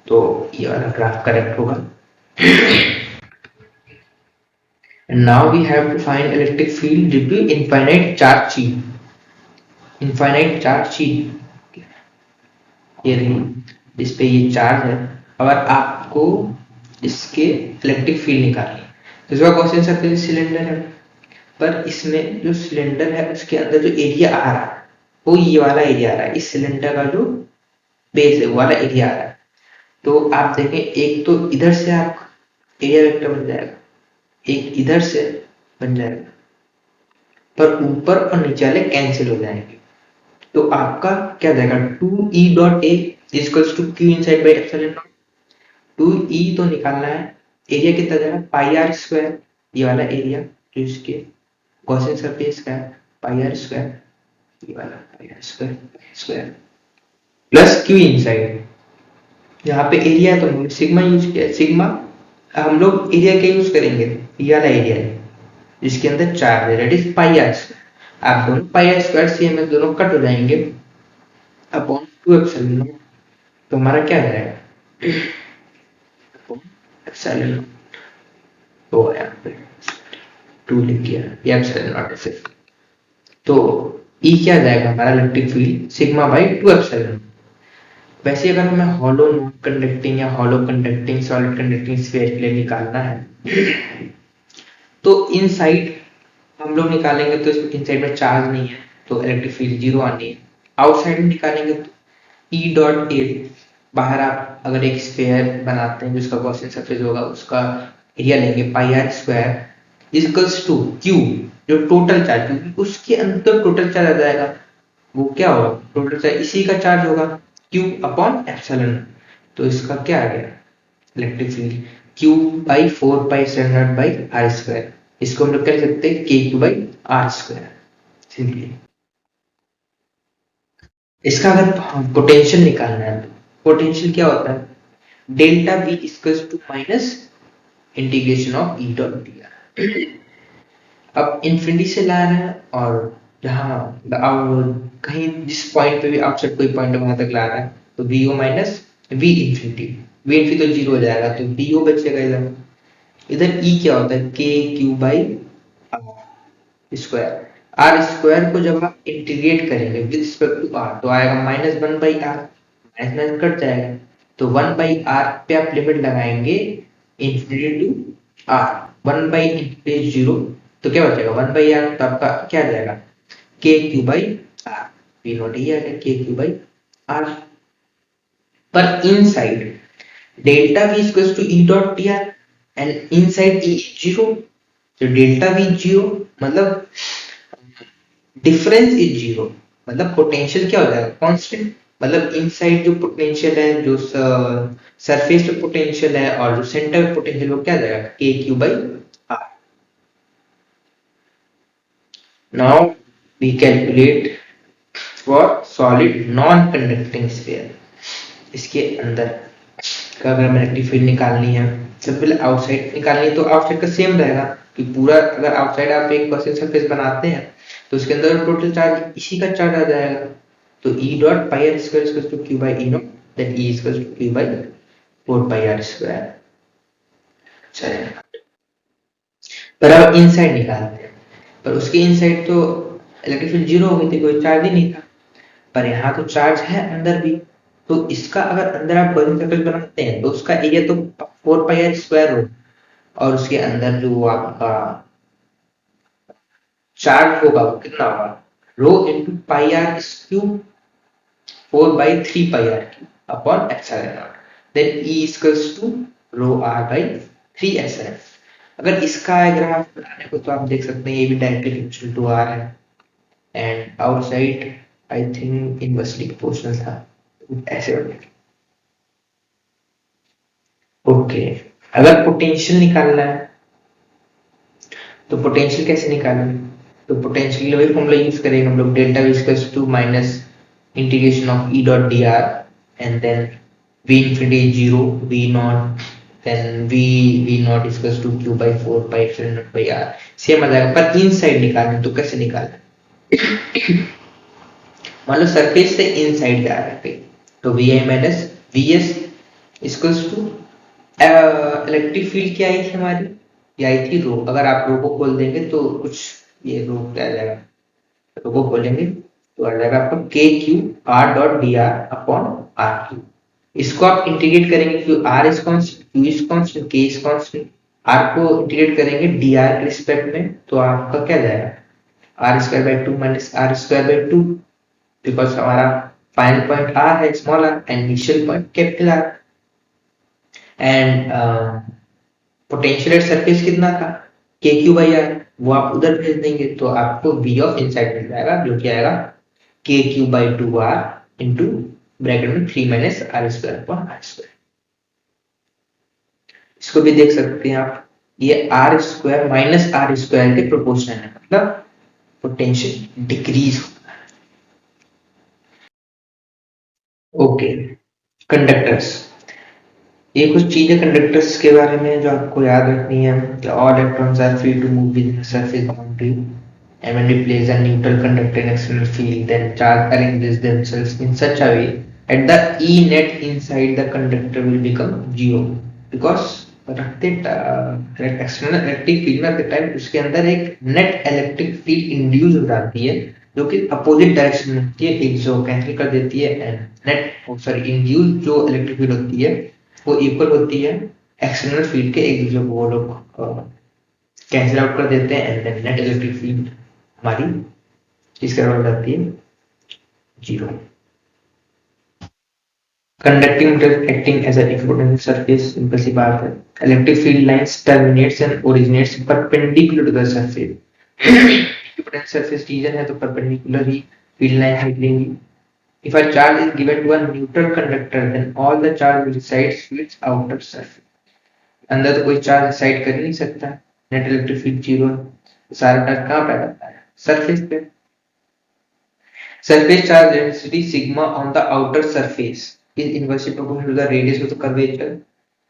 तो ये वाला ग्राफ करेक्ट होगा। And now we have to find electric field due to infinite charge sheet. Infinite charge sheet ये रही, जिस पे ये चार्ज है और आपको इसके इलेक्ट्रिक फील्ड निकालनी है। तो इसका क्वेश्चन सरफेस सिलेंडर है, पर इसमें जो सिलेंडर है उसके अंदर जो एरिया आ रहा है वो ये वाला एरिया आ रहा है, इस सिलेंडर का जो बेस है वो वाला एरिया आ रहा है। तो आप देखें एक तो इधर से आप एरिया वेक्टर बन जाएगा, एक इधर से बन जाएगा, पर ऊपर और नीचे वाले कैंसिल हो जाएंगे। तो आपका क्या जाएगा 2E dot A equals to Q inside by epsilon naught. 2E तो निकालना है, एरिया कितना जाएगा पाई आर स्क्वायर, ये वाला एरिया जो इसके गॉसियन सरफेस का है पाई आर स्क्वायर, ये वाला pi are square square plus Q inside. यहाँ पे एरिया तो हमने सिग्मा यूज किया, सिग्मा हम लोग एरिया क्या यूज करेंगे, ये वाला एरिया है जिसके अंदर चार्ज है, that is pi are square. आप दोनों पाई आर स्क्वायर सेम है, दोनों कट हो जाएंगे अपॉन 2 एप्सिलॉन नॉट। तो हमारा क्या जाएगा अपॉन एप्सिलॉन नॉट। तो यहाँ पे 2 लिख दिया, ये एप्सिलॉन नॉट है। तो E क्या जाएगा हमारा electric field sigma by 2 epsilon. वैसे अगर हमें हॉलो नॉन कंडक्टिंग या hollow conducting solid conducting sphere के लिए निकालना है तो इनसाइड हम लोग निकालेंगे तो इनसाइड में चार्ज नहीं है तो इलेक्ट्रिक फील्ड जीरो आनी है। आउटसाइड में निकालेंगे तो ई डॉट ए, बाहर आप अगर एक स्फीयर बनाते हैं जिसका गॉसियन सरफेस होगा उसका एरिया लेंगे pi are square equals to Q, जो टोटल चार्ज, क्योंकि उसके अंदर टोटल चार्ज आ जाएगा, वो क्या होगा, टोटल चार्ज इसी का चार्ज होगा क्यू अपॉन एप्सिलॉन। तो इसका क्या आ गया electric field q by 4 pi 700 by are square, इसको हम लोग कह सकते हैं k q by are square simply. इसका अगर पोटेंशियल निकालना है तो पोटेंशियल क्या होता है delta V equals to minus integration of E dot D r. अब इन्फिनिटी से ला रहे हैं और जहाँ अब कहीं जिस पॉइंट पे भी आउटसाइड कोई पॉइंट वहां तक ला रहा है तो V o minus V infinity, V infinity तो जीरो हो जाएगा तो वी ओ बचेगा इधर। इधर ई क्या होता है k q by square, r square को जब आप इंटीग्रेट करेंगे विद रिस्पेक्ट टू आर तो आएगा -1/r, माइनस माइनस कट जाएगा तो 1/r पे आप लिमिट लगाएंगे इंफिनिटी टू आर, 1/इंफिनिटी जीरो तो क्या बचेगा 1/r, तो आपका क्या आ जाएगा k q by r, V naught ही आएगा के क्यू बाई आर। पर inside delta V equals to E dot t r and inside E zero, तो डेल्टा वी जीरो मतलब डिफरेंस इज जीरो, मतलब पोटेंशियल क्या हो जाएगा कांस्टेंट, मतलब इनसाइड जो पोटेंशियल है, जो सरफेस पे पोटेंशियल है और जो सेंटर पे पोटेंशियल वो क्या आ जाएगा k q by r. Now we calculate for solid non conducting sphere. इसके अंदर का अगर हमें इलेक्ट्रिक फील्ड निकालनी है सबसे पहले आउटसाइड निकालनी है तो आउटसाइड का सेम रहेगा कि पूरा अगर आउटसाइड आप एक गॉसियन सरफेस बनाते हैं तो उसके अंदर टोटल चार्ज इसी का चार्ज आ जाएगा तो E dot pi are square equals to Q by E naught, then E equals to Q by 4 pi are square. चलेगा पर अब इनसाइड निकालते हैं, पर उसके इनसाइड तो इलेक्ट्रिक फील्ड जीरो हो गई थी, कोई चार्ज ही नहीं था, पर यहाँ तो चार्ज है अंदर भी, तो इसका अगर अंदर आप गॉसियन सरफेस बनाते हैं तो उसका एरिया तो 4 पाई आर स्क्वायर हो और उसके अंदर जो आपका चार्ज होगा वो कितना होगा rho into pi R cube 4/3 pi R cube upon epsilon not, then E equals to rho R by 3 SN. अगर इसका ग्राफ बनाने को तो आप देख सकते हैं ये भी डायरेक्टली प्रोपोर्शनल टू आर है and outside I think inversely proportional था, ऐसे ओके। अगर पोटेंशियल निकालना है तो पोटेंशियल कैसे निकालेंगे, तो पोटेंशियल वही फॉर्मूला यूज करेंगे हम लोग delta V equals to minus integration of E dot D R and then V infinity zero V nought, then V nought equals to Q by 4 pi epsilon not by R, same आ जाएगा। पर इनसाइड निकालना तो कैसे निकालना मान लो सरफेस से इनसाइड जा रहा है तो V I minus V S equals to electric field क्या आई थी हमारी, ये आई थी रो, अगर आप रो को खोल देंगे तो कुछ ये रो क्या आ जाएगा, रो को खोलेंगे तो आ जाएगा आपका k q r dot D r upon r q, इसको आप इंटीग्रेट करेंगे q r is constant q is constant k is constant, r को इंटीग्रेट करेंगे डी आर के रिस्पेक्ट में तो आपका क्या जाएगा r square by 2 minus r square by 2, because हमारा फाइनल पॉइंट आर है small r and initial point capital r and potential at surface कितना था के क्यू बाई आर, वो आप उधर भेज देंगे तो आपको वी ऑफ इनसाइड मिल जाएगा जो कि आएगा k q by 2 r into bracket में 3 minus r square upon r square. इसको भी देख सकते हैं आप, ये r square minus r square के प्रोपोर्शनल है, मतलब पोटेंशियल डिक्रीज होता है। ओके कंडक्टर्स, ये कुछ चीजें कंडक्टर्स के बारे में जो आपको याद रखनी है। All electrons are free to move with surface boundary and when we place a neutral conductor in external field then charge arranges themselves in such a way at the E net inside the conductor will become zero because रखते एक्सटर्नल इलेक्ट्रिक फील्ड में टाइम उसके अंदर एक नेट इलेक्ट्रिक फील्ड इंड्यूस हो जाती है जो कि अपोजिट डायरेक्शन में होती है, एक जो कैंसिल कर देती है, एंड नेट सॉरी इंड्यूस जो इलेक्ट्रिक फील्ड होती है वो इक्वल होती है एक्सटर्नल फील्ड के, एक दूसरे को वो लोग कैंसिल आउट कर देते हैं, and then net electric field हमारी इसके बराबर जाती है 0। Conducting material acting as an equipotential surface, simple सी बात है। Electric field lines terminates and originates perpendicular to the surface. Equipotential surface region है तो परपेंडिकुलर ही फील्ड लाइन निकलेंगी। If a charge is given to a neutral conductor, then all the charge resides to its outer surface. अंदर तो कोई चार्ज रिसाइड कर ही नहीं सकता, नेट इलेक्ट्रिक फील्ड 0 है, तो सारा चार्ज कहाँ पैदा होता है? सरफेस पे। Surface charge density sigma on the outer surface is inversely proportional to the radius of the curvature.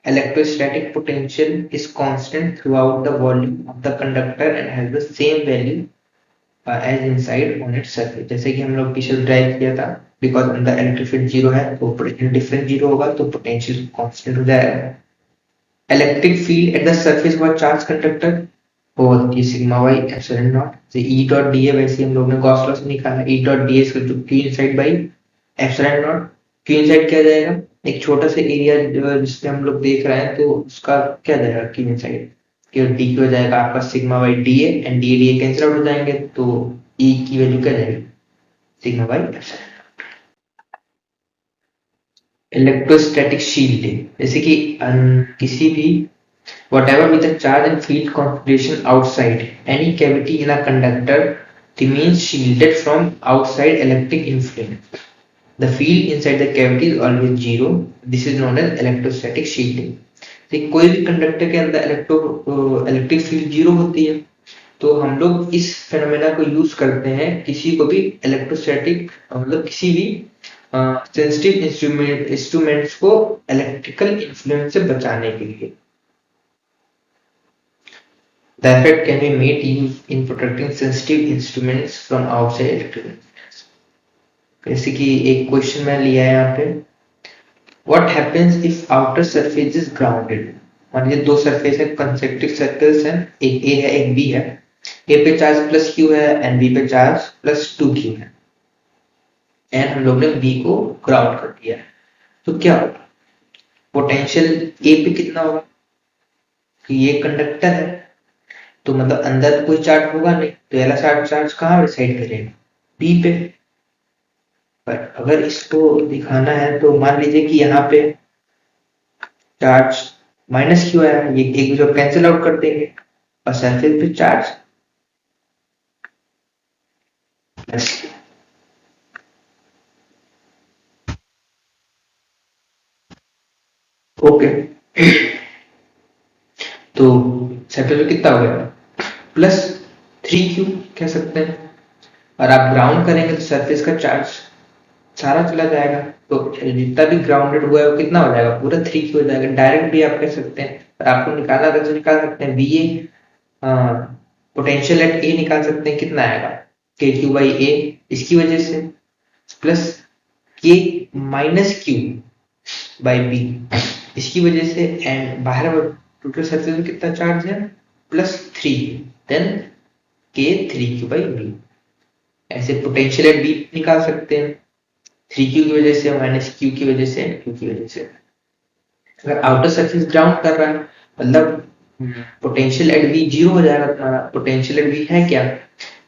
Electrostatic potential is constant throughout the volume of the conductor and has the same value as inside on its surface. जैसे कि हम लोग पीछे ड्राइव किया था, बिकॉज अंदर इलेक्ट्रिक फील्ड 0 है तो पोटेंशियल डिफरेंस 0 होगा, तो पोटेंशियल कांस्टेंट हो जाएगा। Electric field at the surface of charge conductor वो होती है सिग्मा वाई एप्सिलॉन नॉट। तो ई डॉट डी है, वैसे हम लोग ने गॉस लॉ से निकाला, ई डॉट डी एस जो Q inside by epsilon not. Q inside क्या जाएगा? एक छोटा सा एरिया जिसमें हम लोग देख रहे हैं, तो उसका क्या जाएगा क्यू इनसाइड? डी क्यू हो जाएगा आपका sigma by D A, and D A D A cancel out हो जाएंगे, तो ई की वैल्यू क्या जाएगी? Sigma by epsilon. Electrostatic shielding, जैसे कि किसी भी whatever with the charge and field configuration outside any cavity in a conductor remains shielded from outside electric influence. The field inside the cavity is always 0. This is known as electrostatic shielding. तो कोई भी कंडक्टर के अंदर इलेक्ट्रिक फील्ड 0 होती है, तो हम लोग इस फेनोमेना को यूज करते हैं किसी को भी इलेक्ट्रोस्टैटिक मतलब किसी भी सेंसिटिव इंस्ट्रूमेंट्स को इलेक्ट्रिकल इन्फ्लुएंस से बचाने के लिए। The effect can be made use in protecting sensitive instruments from outside electrical influence. जैसे कि एक क्वेश्चन मैं लिया है यहाँ पे, What happens if outer surface is grounded? मान लीजिए दो सरफेस है, कंसेंट्रिक सर्कल्स हैं, एक A है एक B है। A पे चार्ज प्लस Q है एंड B पे चार्ज प्लस 2Q है, एंड हम लोग ने B को ग्राउंड कर दिया है, तो क्या होगा? पोटेंशियल A पे कितना होगा? कि ये कंडक्टर है तो मतलब अंदर कोई चार्ज होगा नहीं, तो ये वाला चार्ज कहाँ रिसाइड करेगा? बी पे। पर अगर इसको दिखाना है तो मान लीजिए कि यहाँ पे चार्ज माइनस क्यू आया, ये एक दूसरे कैंसिल आउट कर देंगे, और सरफेस पे चार्ज प्लस। ओके, तो सरफेस पे कितना हो गया? प्लस 3Q कह सकते हैं, और आप ग्राउंड करेंगे तो सरफेस का चार्ज सारा चला जाएगा, तो जितना भी ग्राउंडेड हुआ है वो कितना हो जाएगा? पूरा 3Q हो जाएगा। डायरेक्ट भी आप कह सकते हैं, पर आपको निकालना था तो निकाल सकते हैं। BA पोटेंशियल एट A निकाल सकते हैं, कितना आएगा? KQ बाई A, इसकी वजह से plus K minus Q by B, इसकी वजह से, एंड बाहर टोटल सरफेस में कितना चार्ज है? Plus 3, then K 3Q by B। ऐसे पोटेंशियल एट B निकाल सकते हैं, 3Q की वजह से माइनस Q की वजह से Q की वजह से। अगर आउटर सरफेस ग्राउंड कर रहा है मतलब पोटेंशियल एट B 0 हो जाएगा तुम्हारा। पोटेंशियल एट B है क्या?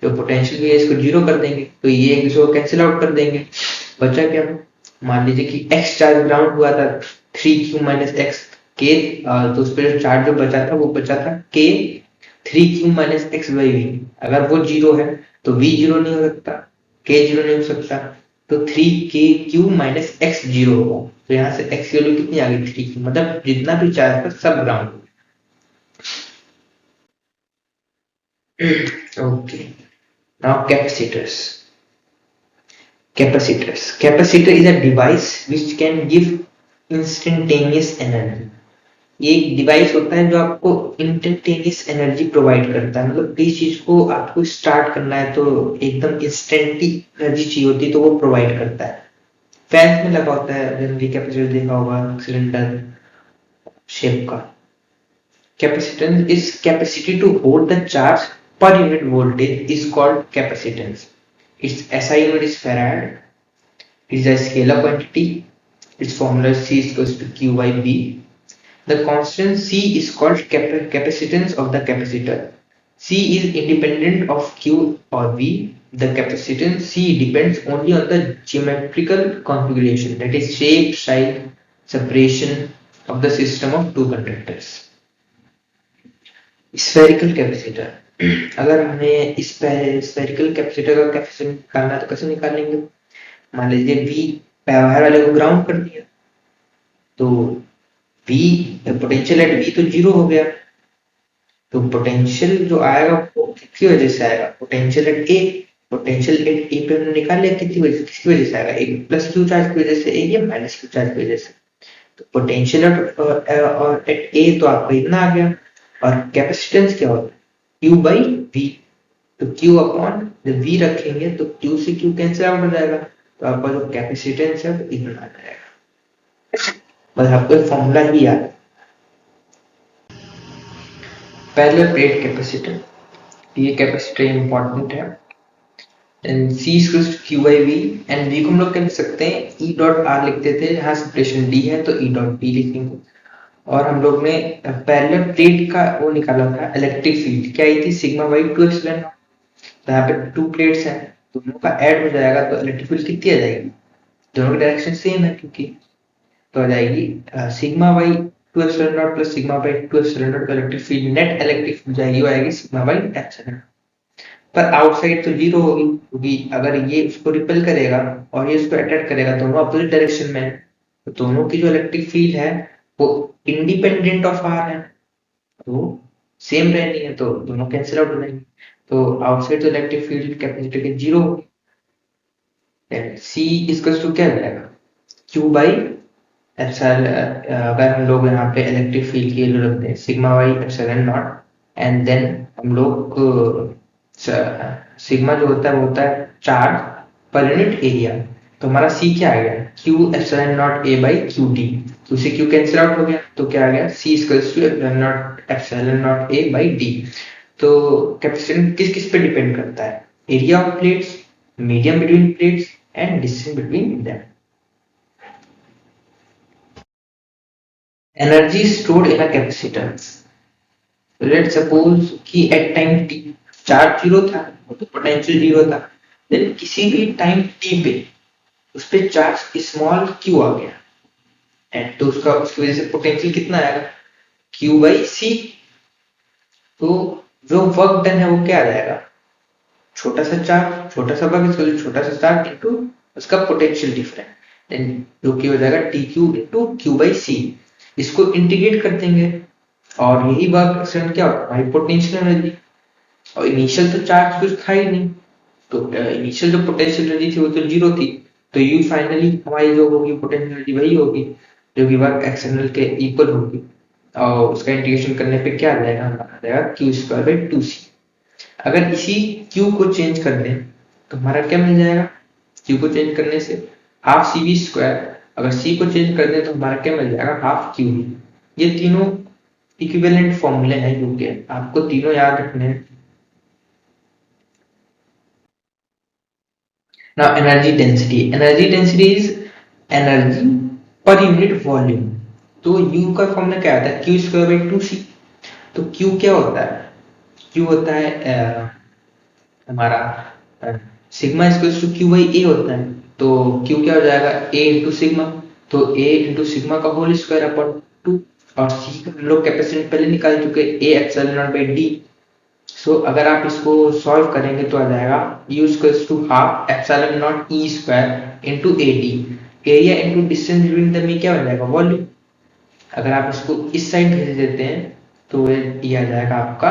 जो पोटेंशियल भी है इसको 0 कर देंगे, तो ये एक दूसरे को कैंसिल आउट कर देंगे, बचा क्या? मान लीजिए कि X चार्ज ग्राउंड हुआ था, 3Q माइनस X K, तो उस पर चार्ज जो बचा था वो बचा था K 3Q minus X by V। अगर वो 0 है तो V 0 नहीं हो सकता, K 0 नहीं हो सकता, तो 3KQ माइनस X 0 होगा। तो यहाँ से X की वैल्यू कितनी आ गई? 3Q, मतलब जितना भी चार्ज था सब ग्राउंड हो गया। Okay, now capacitors. Capacitor is a device which can give instantaneous energy. ये एक डिवाइस होता है जो आपको इंस्टेंटेनियस एनर्जी प्रोवाइड करता है, मतलब किसी चीज को आपको स्टार्ट करना है तो एकदम इंस्टेंटली एनर्जी चाहिए होती है, तो वो प्रोवाइड करता है। फैंस में लगा होता है, जनरली कैपेसिटर देखा होगा, सिलेंडर शेप का। Capacitance is capacity to hold the charge per unit voltage is called capacitance. its SI unit is farad, it is a scalar quantity, its formula is C is equals to Q by V. The constant C is called capacitance of the capacitor. C is independent of Q or V. The capacitance C depends only on the geometrical configuration, that is shape, size, separation of the system of two conductors. Spherical capacitor अगर हमें स्फेरिकल कैपेसिटर का कैपेसिटेंस निकालना है तो कैसे निकालेंगे? मान लीजिए V बाहर वाले को ग्राउंड कर दिया तो V पोटेंशियल एट V तो जीरो हो गया, तो पोटेंशियल जो आएगा वो किसकी वजह से आएगा? Potential at A. Potential at A पे हमने निकाल लिया किसकी वजह से आएगा? एक प्लस क्यू चार्ज की वजह से, एक या माइनस क्यू चार्ज की वजह से। तो पोटेंशियल एट ए तो आपका इतना आ गया, और कैपेसिटेंस क्या होता है? Q by V। तो Q अपॉन जब V रखेंगे तो Q से Q कैंसिल आउट हो जाएगा, तो आपका जो कैपेसिटेंस है वो इतना आ जाएगा। बस आपको फॉर्मूला ही याद है। पैरेलल प्लेट कैपेसिटर, ये कैपेसिटर इंपॉर्टेंट है। And C equals to Q by V, and V को हम लोग कह सकते हैं E डॉट R लिखते थे, यहाँ सेपरेशन D है तो E डॉट D लिखेंगे। और हम लोग ने पैरेलल प्लेट का वो निकाला था इलेक्ट्रिक फील्ड, क्या आई थी? Sigma by 2 epsilon naught. तो यहाँ पे टू प्लेट्स हैं, दोनों का ऐड हो जाएगा तो इलेक्ट्रिक फील्ड कितनी आ जाएगी? दोनों की डायरेक्शन सेम है क्योंकि, तो आ जाएगी sigma by 2 epsilon not plus sigma by 2 epsilon not electric field, net electric field जाएगी वो आएगी सिग्मा बाई एप्सिलॉन। पर आउटसाइड तो जीरो होगी क्योंकि अगर ये उसको रिपेल करेगा और ये उसको अट्रैक्ट करेगा, दोनों अपोजिट डायरेक्शन में है, तो दोनों की जो इलेक्ट्रिक फील्ड है वो इंडिपेंडेंट ऑफ आर है, तो सेम रहनी है, तो दोनों कैंसिल आउट हो जाएंगे। तो आउटसाइड तो इलेक्ट्रिक फील्ड कैपेसिटर के जीरो होगी। C इक्वल्स टू क्या जाएगा? Q बाई एप्सिलॉन, अगर हम लोग यहाँ पे इलेक्ट्रिक फील्ड की वैल्यू रखते हैं sigma by epsilon naught, and then हम लोग सिग्मा जो होता है वो होता है चार्ज पर यूनिट एरिया, तो हमारा C क्या आ गया? Q epsilon nought A by Q D। Q से Q कैंसिल आउट हो गया तो क्या आ गया? C equals to epsilon nought A by D। तो कैपेसिटेंस किस किस पे डिपेंड करता है? Area of plates, medium between plates and distance between them. Energy stored in a capacitor, let's suppose कि at time t charge zero था तो पोटेंशियल जीरो था, देन किसी भी टाइम t पे उस पे चार्ज स्मॉल q आ गया, एंड तो उसकी वजह से पोटेंशियल कितना आएगा? Q by C। तो जो वर्क डन है वो क्या आ जाएगा? छोटा सा चार्ज, छोटा सा वर्क इक्वल छोटा सा चार्ज इनटू उसका पोटेंशियल डिफरेंस, देन जो कि हो जाएगा TQ into Q by C। इसको इंटीग्रेट कर देंगे और यही वर्क एक्सटेंड क्या होगा? हमारी पोटेंशियल एनर्जी। और इनिशियल तो चार्ज कुछ था ही नहीं, तो इनिशियल जो पोटेंशियल एनर्जी थी वो तो जीरो थी, तो यू फाइनली हमारी जो होगी पोटेंशियल एनर्जी वही होगी जो कि वर्क एक्सटर्नल के इक्वल होगी, और उसका इंटीग्रेशन करने पे क्या आ जाएगा? हमारा आ जाएगा Q स्क्वायर बाई 2C। अगर इसी Q को चेंज कर दें तो हमारा क्या मिल जाएगा? Q को चेंज करने से हाफ CV स्क्वायर, अगर C को चेंज कर दें तो हमारा क्या मिल जाएगा? Half QV। ये तीनों इक्विवेलेंट फॉर्मूले हैं जो कि आपको तीनों याद रखने हैं। Now energy density. Energy density is energy per unit volume. तो U का फॉर्मूला क्या आता है? Q square by 2C। तो Q क्या होता है? Q होता है हमारा sigma equals to Q by A होता है, तो Q क्या हो जाएगा? A इंटू सिग्मा, तो A इंटू सिग्मा का होल स्क्वायर अपॉन 2, और C का हम लोग कैपेसिटेंस पहले निकाल चुके A epsilon not by D। So अगर आप इसको सॉल्व करेंगे तो आ जाएगा U equals to half epsilon naught E square into AD। Area into distance between them में क्या हो जाएगा? वॉल्यूम। अगर आप इसको इस साइड भेज देते हैं तो ये आ जाएगा आपका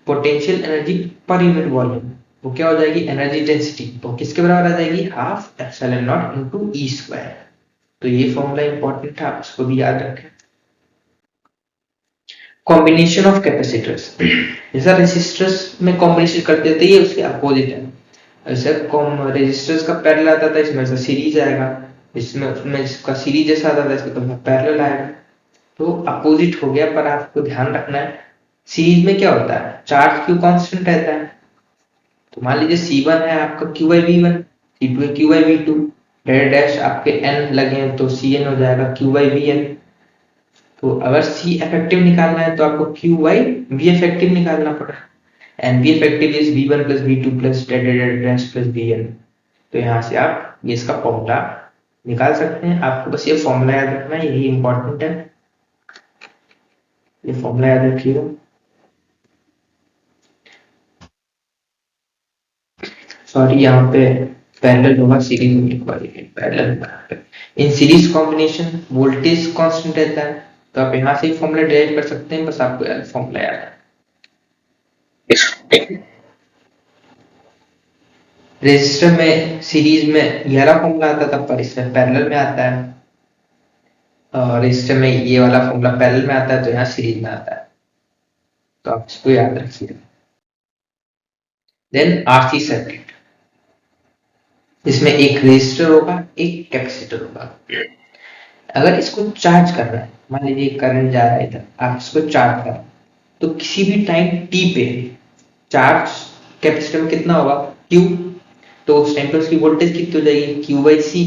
potential energy per unit volume, वो क्या हो जाएगी? एनर्जी डेंसिटी, वो किसके बराबर आ जाएगी? Half epsilon not into E square. तो ये फॉर्मूला इंपॉर्टेंट है, आप इसको भी याद रखें। कॉम्बिनेशन ऑफ कैपेसिटर्स, जैसा रेजिस्टर्स में कॉम्बिनेशन करते थे ये उसके अपोजिट है। ऐसे रेजिस्टर्स का पैरेलल आता था, इसमें ऐसा सीरीज आएगा, इसमें उसमें इसका सीरीज जैसा आता था इसमें तो पैरेलल आएगा, तो अपोजिट हो गया। पर आपको ध्यान रखना है सीरीज में क्या होता है? चार्ज क्यू कांस्टेंट रहता है, तो मान लीजिए C1 है आपका Q बाई V1, C2 है Q बाई V2, डेट डैश आपके n लगे हैं तो Cn हो जाएगा Q बाई Vn। तो अगर C इफेक्टिव निकालना है तो आपको Q बाई V इफेक्टिव निकालना पड़ा, and V effective is V1 plus V2 plus that dash plus Vn। तो यहाँ से आप ये इसका फॉर्मूला निकाल सकते हैं। आपको बस ये फॉर्मूला याद रखना है, यही इंपॉर्टेंट है, ये फॉर्मूला याद रखिएगा। सॉरी यहाँ पे पैरेलल होगा, सीरीज में लिखवा दीजिए parallel. In series combination voltage constant रहता है, तो आप यहाँ से ही फॉर्मूला डिराइव कर सकते हैं, बस आपको यार फॉर्मूला याद है। रेजिस्टर में सीरीज में ये वाला फॉर्मूला आता था, पर इसमें पैरेलल में आता है, और रेजिस्टर में ये वाला फॉर्मूला पैरेलल में आता है, तो यहाँ सीरीज में आता है, तो आप इसको याद रखिए। देन आरसी सर्किट, इसमें एक रेजिस्टर होगा, एक कैपेसिटर होगा। अगर इसको चार्ज कर रहा है, मान लीजिए करंट जा रहा है इधर, आप इसको चार्ज कर रहे हैं, तो किसी भी टाइम टी पे चार्ज कैपेसिटर में कितना होगा, Q, तो उस टाइम पे उसकी वोल्टेज कितनी हो जाएगी, Q बाई C।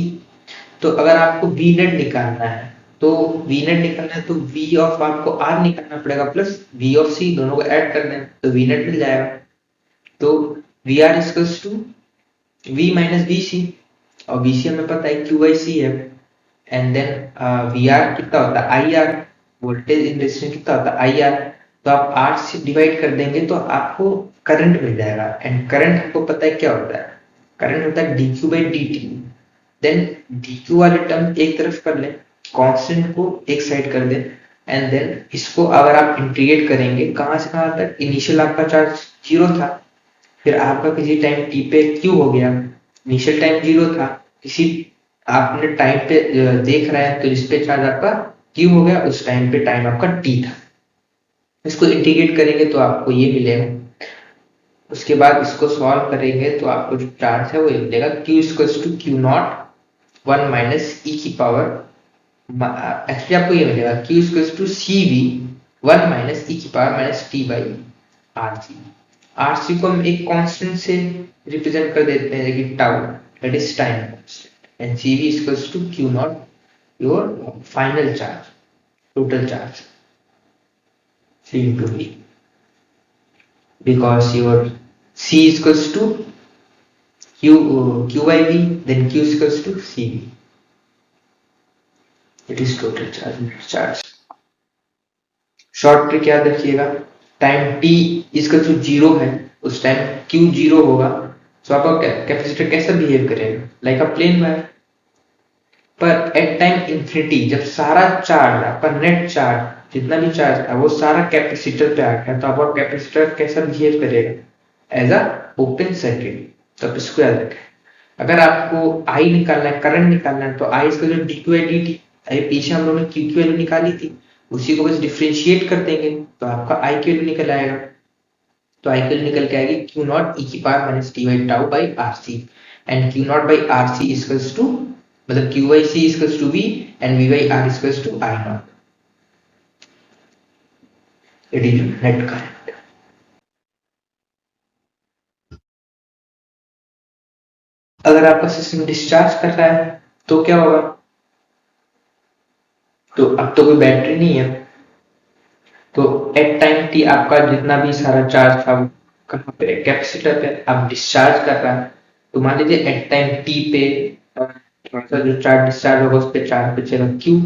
तो अगर आपको V नेट निकालना है, तो V नेट निकालना है तो V ऑफ आपको R निकालना पड़ेगा प्लस V ऑफ C, दोनों को ऐड कर दें तो V नेट मिल जाएगा। तो VR equals to V minus VC, और VC हमें पता है Q बाई C है, एंड देन VR कितना होता है, IR, वोल्टेज इन रेजिस्टेंस कितना होता है, IR। तो आप R से डिवाइड कर देंगे तो आपको करंट मिल जाएगा, एंड करंट आपको पता है क्या होता है, करंट होता है dq by dt। Then dq वाले टर्म एक तरफ कर लें, कांस्टेंट को एक साइड कर दें, एंड देन इसको अगर आप इंटीग्रेट करेंगे कहां से कहां तक, इनिशियल आपका चार्ज 0 था, फिर आपका किसी टाइम t पे q हो गया, इनिशियल टाइम 0 था, किसी आपने टाइम पे देख रहे हैं तो जिस पे चार्ज आपका q हो गया, उस टाइम पे टाइम आपका t था। इसको इंटीग्रेट करेंगे तो आपको ये मिलेगा, उसके बाद इसको सॉल्व करेंगे तो आपको जो चार्ज है वो मिलेगा q equals to q naught 1 minus e की पावर, एक्चुअली आपको ये मिलेगा q equals to cv 1 minus e की power minus t by rc। rc को हम एक कांस्टेंट से रिप्रेजेंट कर देते हैं, लेकिन tau, that is time constant, and cv equals to q naught your final charge, total charge c into v, because your c is equals to q by v, then q is equals to cv, it is total charge। Short trick याद रखिएगा, टाइम t इसका जो 0 है उस टाइम q 0 होगा, तो आपका कैपेसिटर कैसा बिहेव करेगा, लाइक अ प्लेन वायर। पर एट टाइम इंफिनिटी जब सारा चार्ज आपका नेट चार्ज जितना भी चार्ज था वो सारा कैपेसिटर पे आ गया, तो आपका कैपेसिटर कैसा बिहेव करेगा, एज अ ओपन सर्किट। तो आप इसको याद रखें। अगर आपको I निकालना है, करंट निकालना है, तो I इसका जो dq है dt, पीछे हम लोगों ने q की वैल्यू निकाली थी, उसी को बस डिफरेंशिएट कर देंगे तो आपका I की वैल्यू निकल आएगा। तो I की वैल्यू निकल के आएगी q नॉट e की power minus t by tau by RC, and q naught by RC equals to, मतलब q by c equals to v, and v by r equals to I naught, it is net current. अगर आपका सिस्टम डिस्चार्ज कर रहा है तो क्या होगा, तो अब तो कोई बैटरी नहीं है, तो एट टाइम टी आपका जितना भी सारा चार्ज था कहाँ पे, कैपेसिटर पे, आप डिस्चार्ज कर रहा है। तो मान लीजिए एट टाइम टी पे थोड़ा सा जो चार्ज डिस्चार्ज होगा उस पे चार्ज बचेगा क्यू,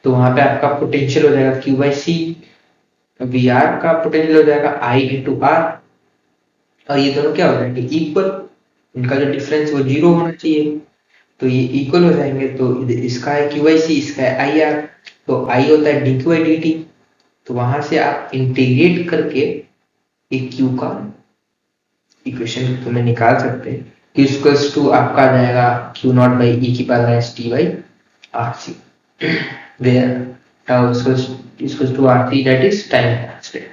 तो वहां पे आपका पोटेंशियल हो जाएगा q by c, v r का पोटेंशियल हो जाएगा आई इंटू आर, और ये दोनों क्या हो जाएंगे, इक्वल, इनका जो डिफरेंस वो 0 होना चाहिए, तो ये इक्वल हो जाएंगे। तो इसका है क्यू बाई सी, इसका है आई आर, तो आई होता है D Q by D T, तो वहां से आप इंटीग्रेट करके एक क्यू का इक्वेशन तुम्हें निकाल सकते हैं। क्यू इक्वल्स टू आपका आ जाएगा क्यू नॉट बाई ई की power minus t by r c, where tau equals to r t, that is time constant.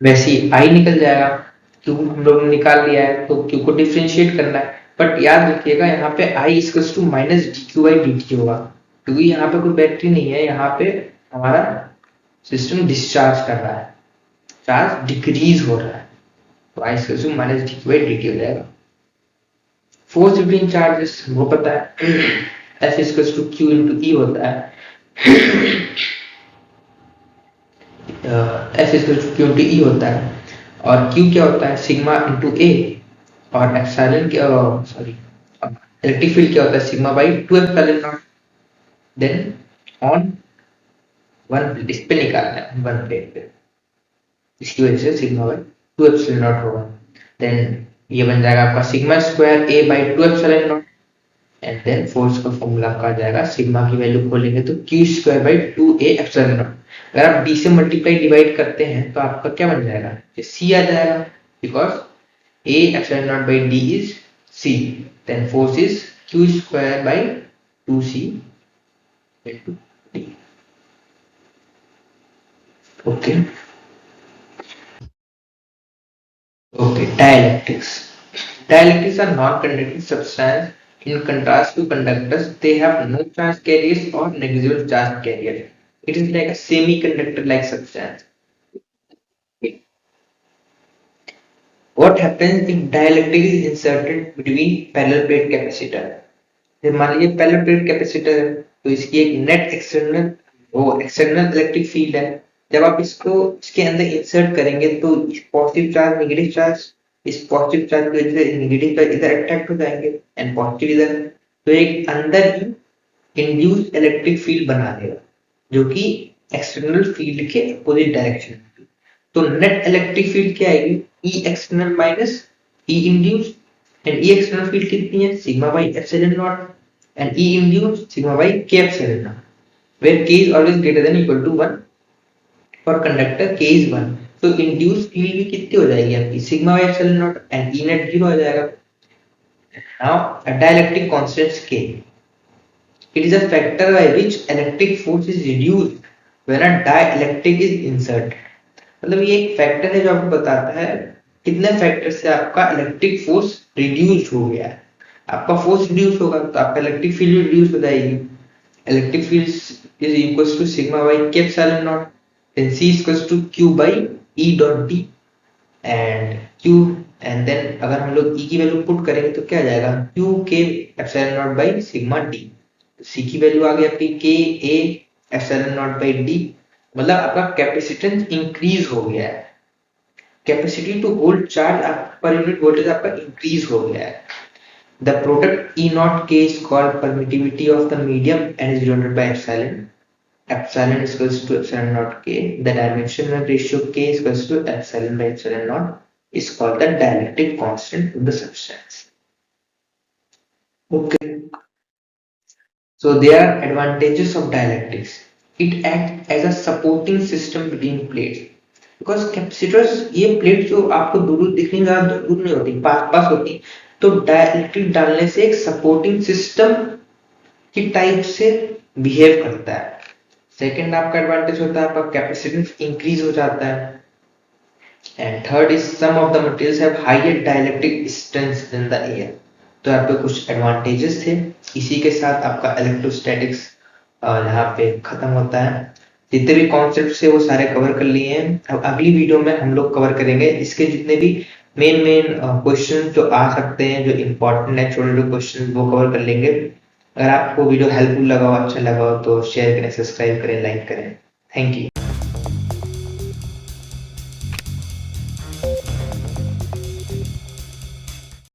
वैसे ही आई निकल जाएगा, क्यू हम लोग ने निकाल लिया है तो क्यू को डिफरेंशिएट करना है, बट याद रखिएगा यहाँ पे I equals to minus D Q by D T होगा, क्योंकि यहाँ पे कोई बैटरी नहीं है, यहाँ पे हमारा सिस्टम डिस्चार्ज कर रहा है, चार्ज डिक्रीज हो रहा है। तो I equal to minus D by D T हो जाएगा। फोर्स बिटवीन चार्जेस वो पता है, F equal to Q into E होता है, F equal to Q into E होता है, और क्यू क्या होता है सिग्मा इंटू ए, और एप्सिलॉन क्या, सॉरी इलेक्ट्रिक फील्ड क्या होता है sigma by 2 epsilon not. Then on one plate, इस पे निकालना है वन प्लेट पे, इसकी वजह से सिग्मा बाई 2 एप्सिलॉन नॉट होगा। देन ये बन जाएगा आपका sigma square a by 2 epsilon naught, and then force का फॉर्मूला आपका आ जाएगा, सिग्मा की वैल्यू खोलेंगे तो q square by 2a epsilon naught. अगर आप d से मल्टीप्लाई डिवाइड करते हैं तो आपका क्या बन जाएगा, c आ जाएगा, because a epsilon not by d is c, then force is q square by 2c into d। Okay okay, dielectrics. Dielectrics are non-conducting substance. In contrast to conductors, they have no charge carriers or negligible charge carriers. It is like a semiconductor-like substance. What happens if dielectric is inserted between parallel plate capacitor? जब मान लीजिए पैरेलल प्लेट कैपेसिटर है तो इसकी एक नेट एक्सटर्नल वो एक्सटर्नल इलेक्ट्रिक फील्ड है। जब आप इसको इसके अंदर इंसर्ट करेंगे तो इस पॉजिटिव चार्ज नेगेटिव चार्ज, इस पॉजिटिव चार्ज की वजह से नेगेटिव चार्ज इधर अट्रैक्ट हो जाएंगे एंड पॉजिटिव इधर, तो एक अंदर ही इंड्यूस इलेक्ट्रिक फील्ड बना देगा जो कि एक्सटर्नल फील्ड के अपोजिट डायरेक्शन में। तो नेट इलेक्ट्रिक फील्ड क्या आएगी, E external minus E induce, and E external field कितनी है sigma by epsilon naught and E induced sigma by k epsilon naught, where k is always greater than equal to 1 for conductor k is 1, तो induced field भी कितनी हो जाएगी आपकी sigma by epsilon naught and E net 0 आ जाएगा। Now a dielectric constant k, it is a factor by which electric force is reduced when a dielectric is inserted। मतलब ये एक फैक्टर है जो आपको बताता है कितने फैक्टर से आपका इलेक्ट्रिक फोर्स रिड्यूस हो गया है। आपका फोर्स रिड्यूस होगा तो आपका इलेक्ट्रिक फील्ड रिड्यूस हो जाएगी। Electric field is equals to sigma by k epsilon not, then c equals to q by e dot d and q, and then अगर हम लोग e की वैल्यू पुट करेंगे तो क्या आ जाएगा q k epsilon naught by sigma d। c की वैल्यू आ गई आपकी k a epsilon naught by d, मतलब आपका कैपेसिटेंस इंक्रीज हो गया है, capacity to hold charge per unit voltage आपका इंक्रीज हो गया है। The product E naught K is called permittivity of the medium and is denoted by epsilon. Epsilon is equals to epsilon naught K, the dimensional ratio K is equals to epsilon by epsilon not is called the dielectric constant of the substance. Okay, so there are advantages of dielectrics. It acts as a supporting system between plates. Because capacitors ये प्लेट जो आपको दूर दिखने ज्यादा दूर नहीं होती, पास पास होती, तो डाइलेक्ट्रिक डालने से एक सपोर्टिंग सिस्टम की टाइप से बिहेव करता है। सेकंड आपका एडवांटेज होता है आपका कैपेसिटेंस इंक्रीज हो जाता है, and third is some of the materials have higher dielectric strength than the air. तो यहाँ पे कुछ एडवांटेजेस थे। इसी के साथ आपका इलेक्ट्रोस्टैटिक्स यहाँ पे खत्म होता है। जितने भी कॉन्सेप्ट है वो सारे कवर कर लिए हैं। अब अगली वीडियो में हम लोग कवर करेंगे इसके जितने भी मेन क्वेश्चन जो आ सकते हैं, जो इम्पोर्टेंट है छोटे छोटे क्वेश्चन, वो कवर कर लेंगे। अगर आपको वीडियो हेल्पफुल लगा हो, अच्छा लगा हो तो शेयर करें, सब्सक्राइब करें, लाइक करें। Thank you.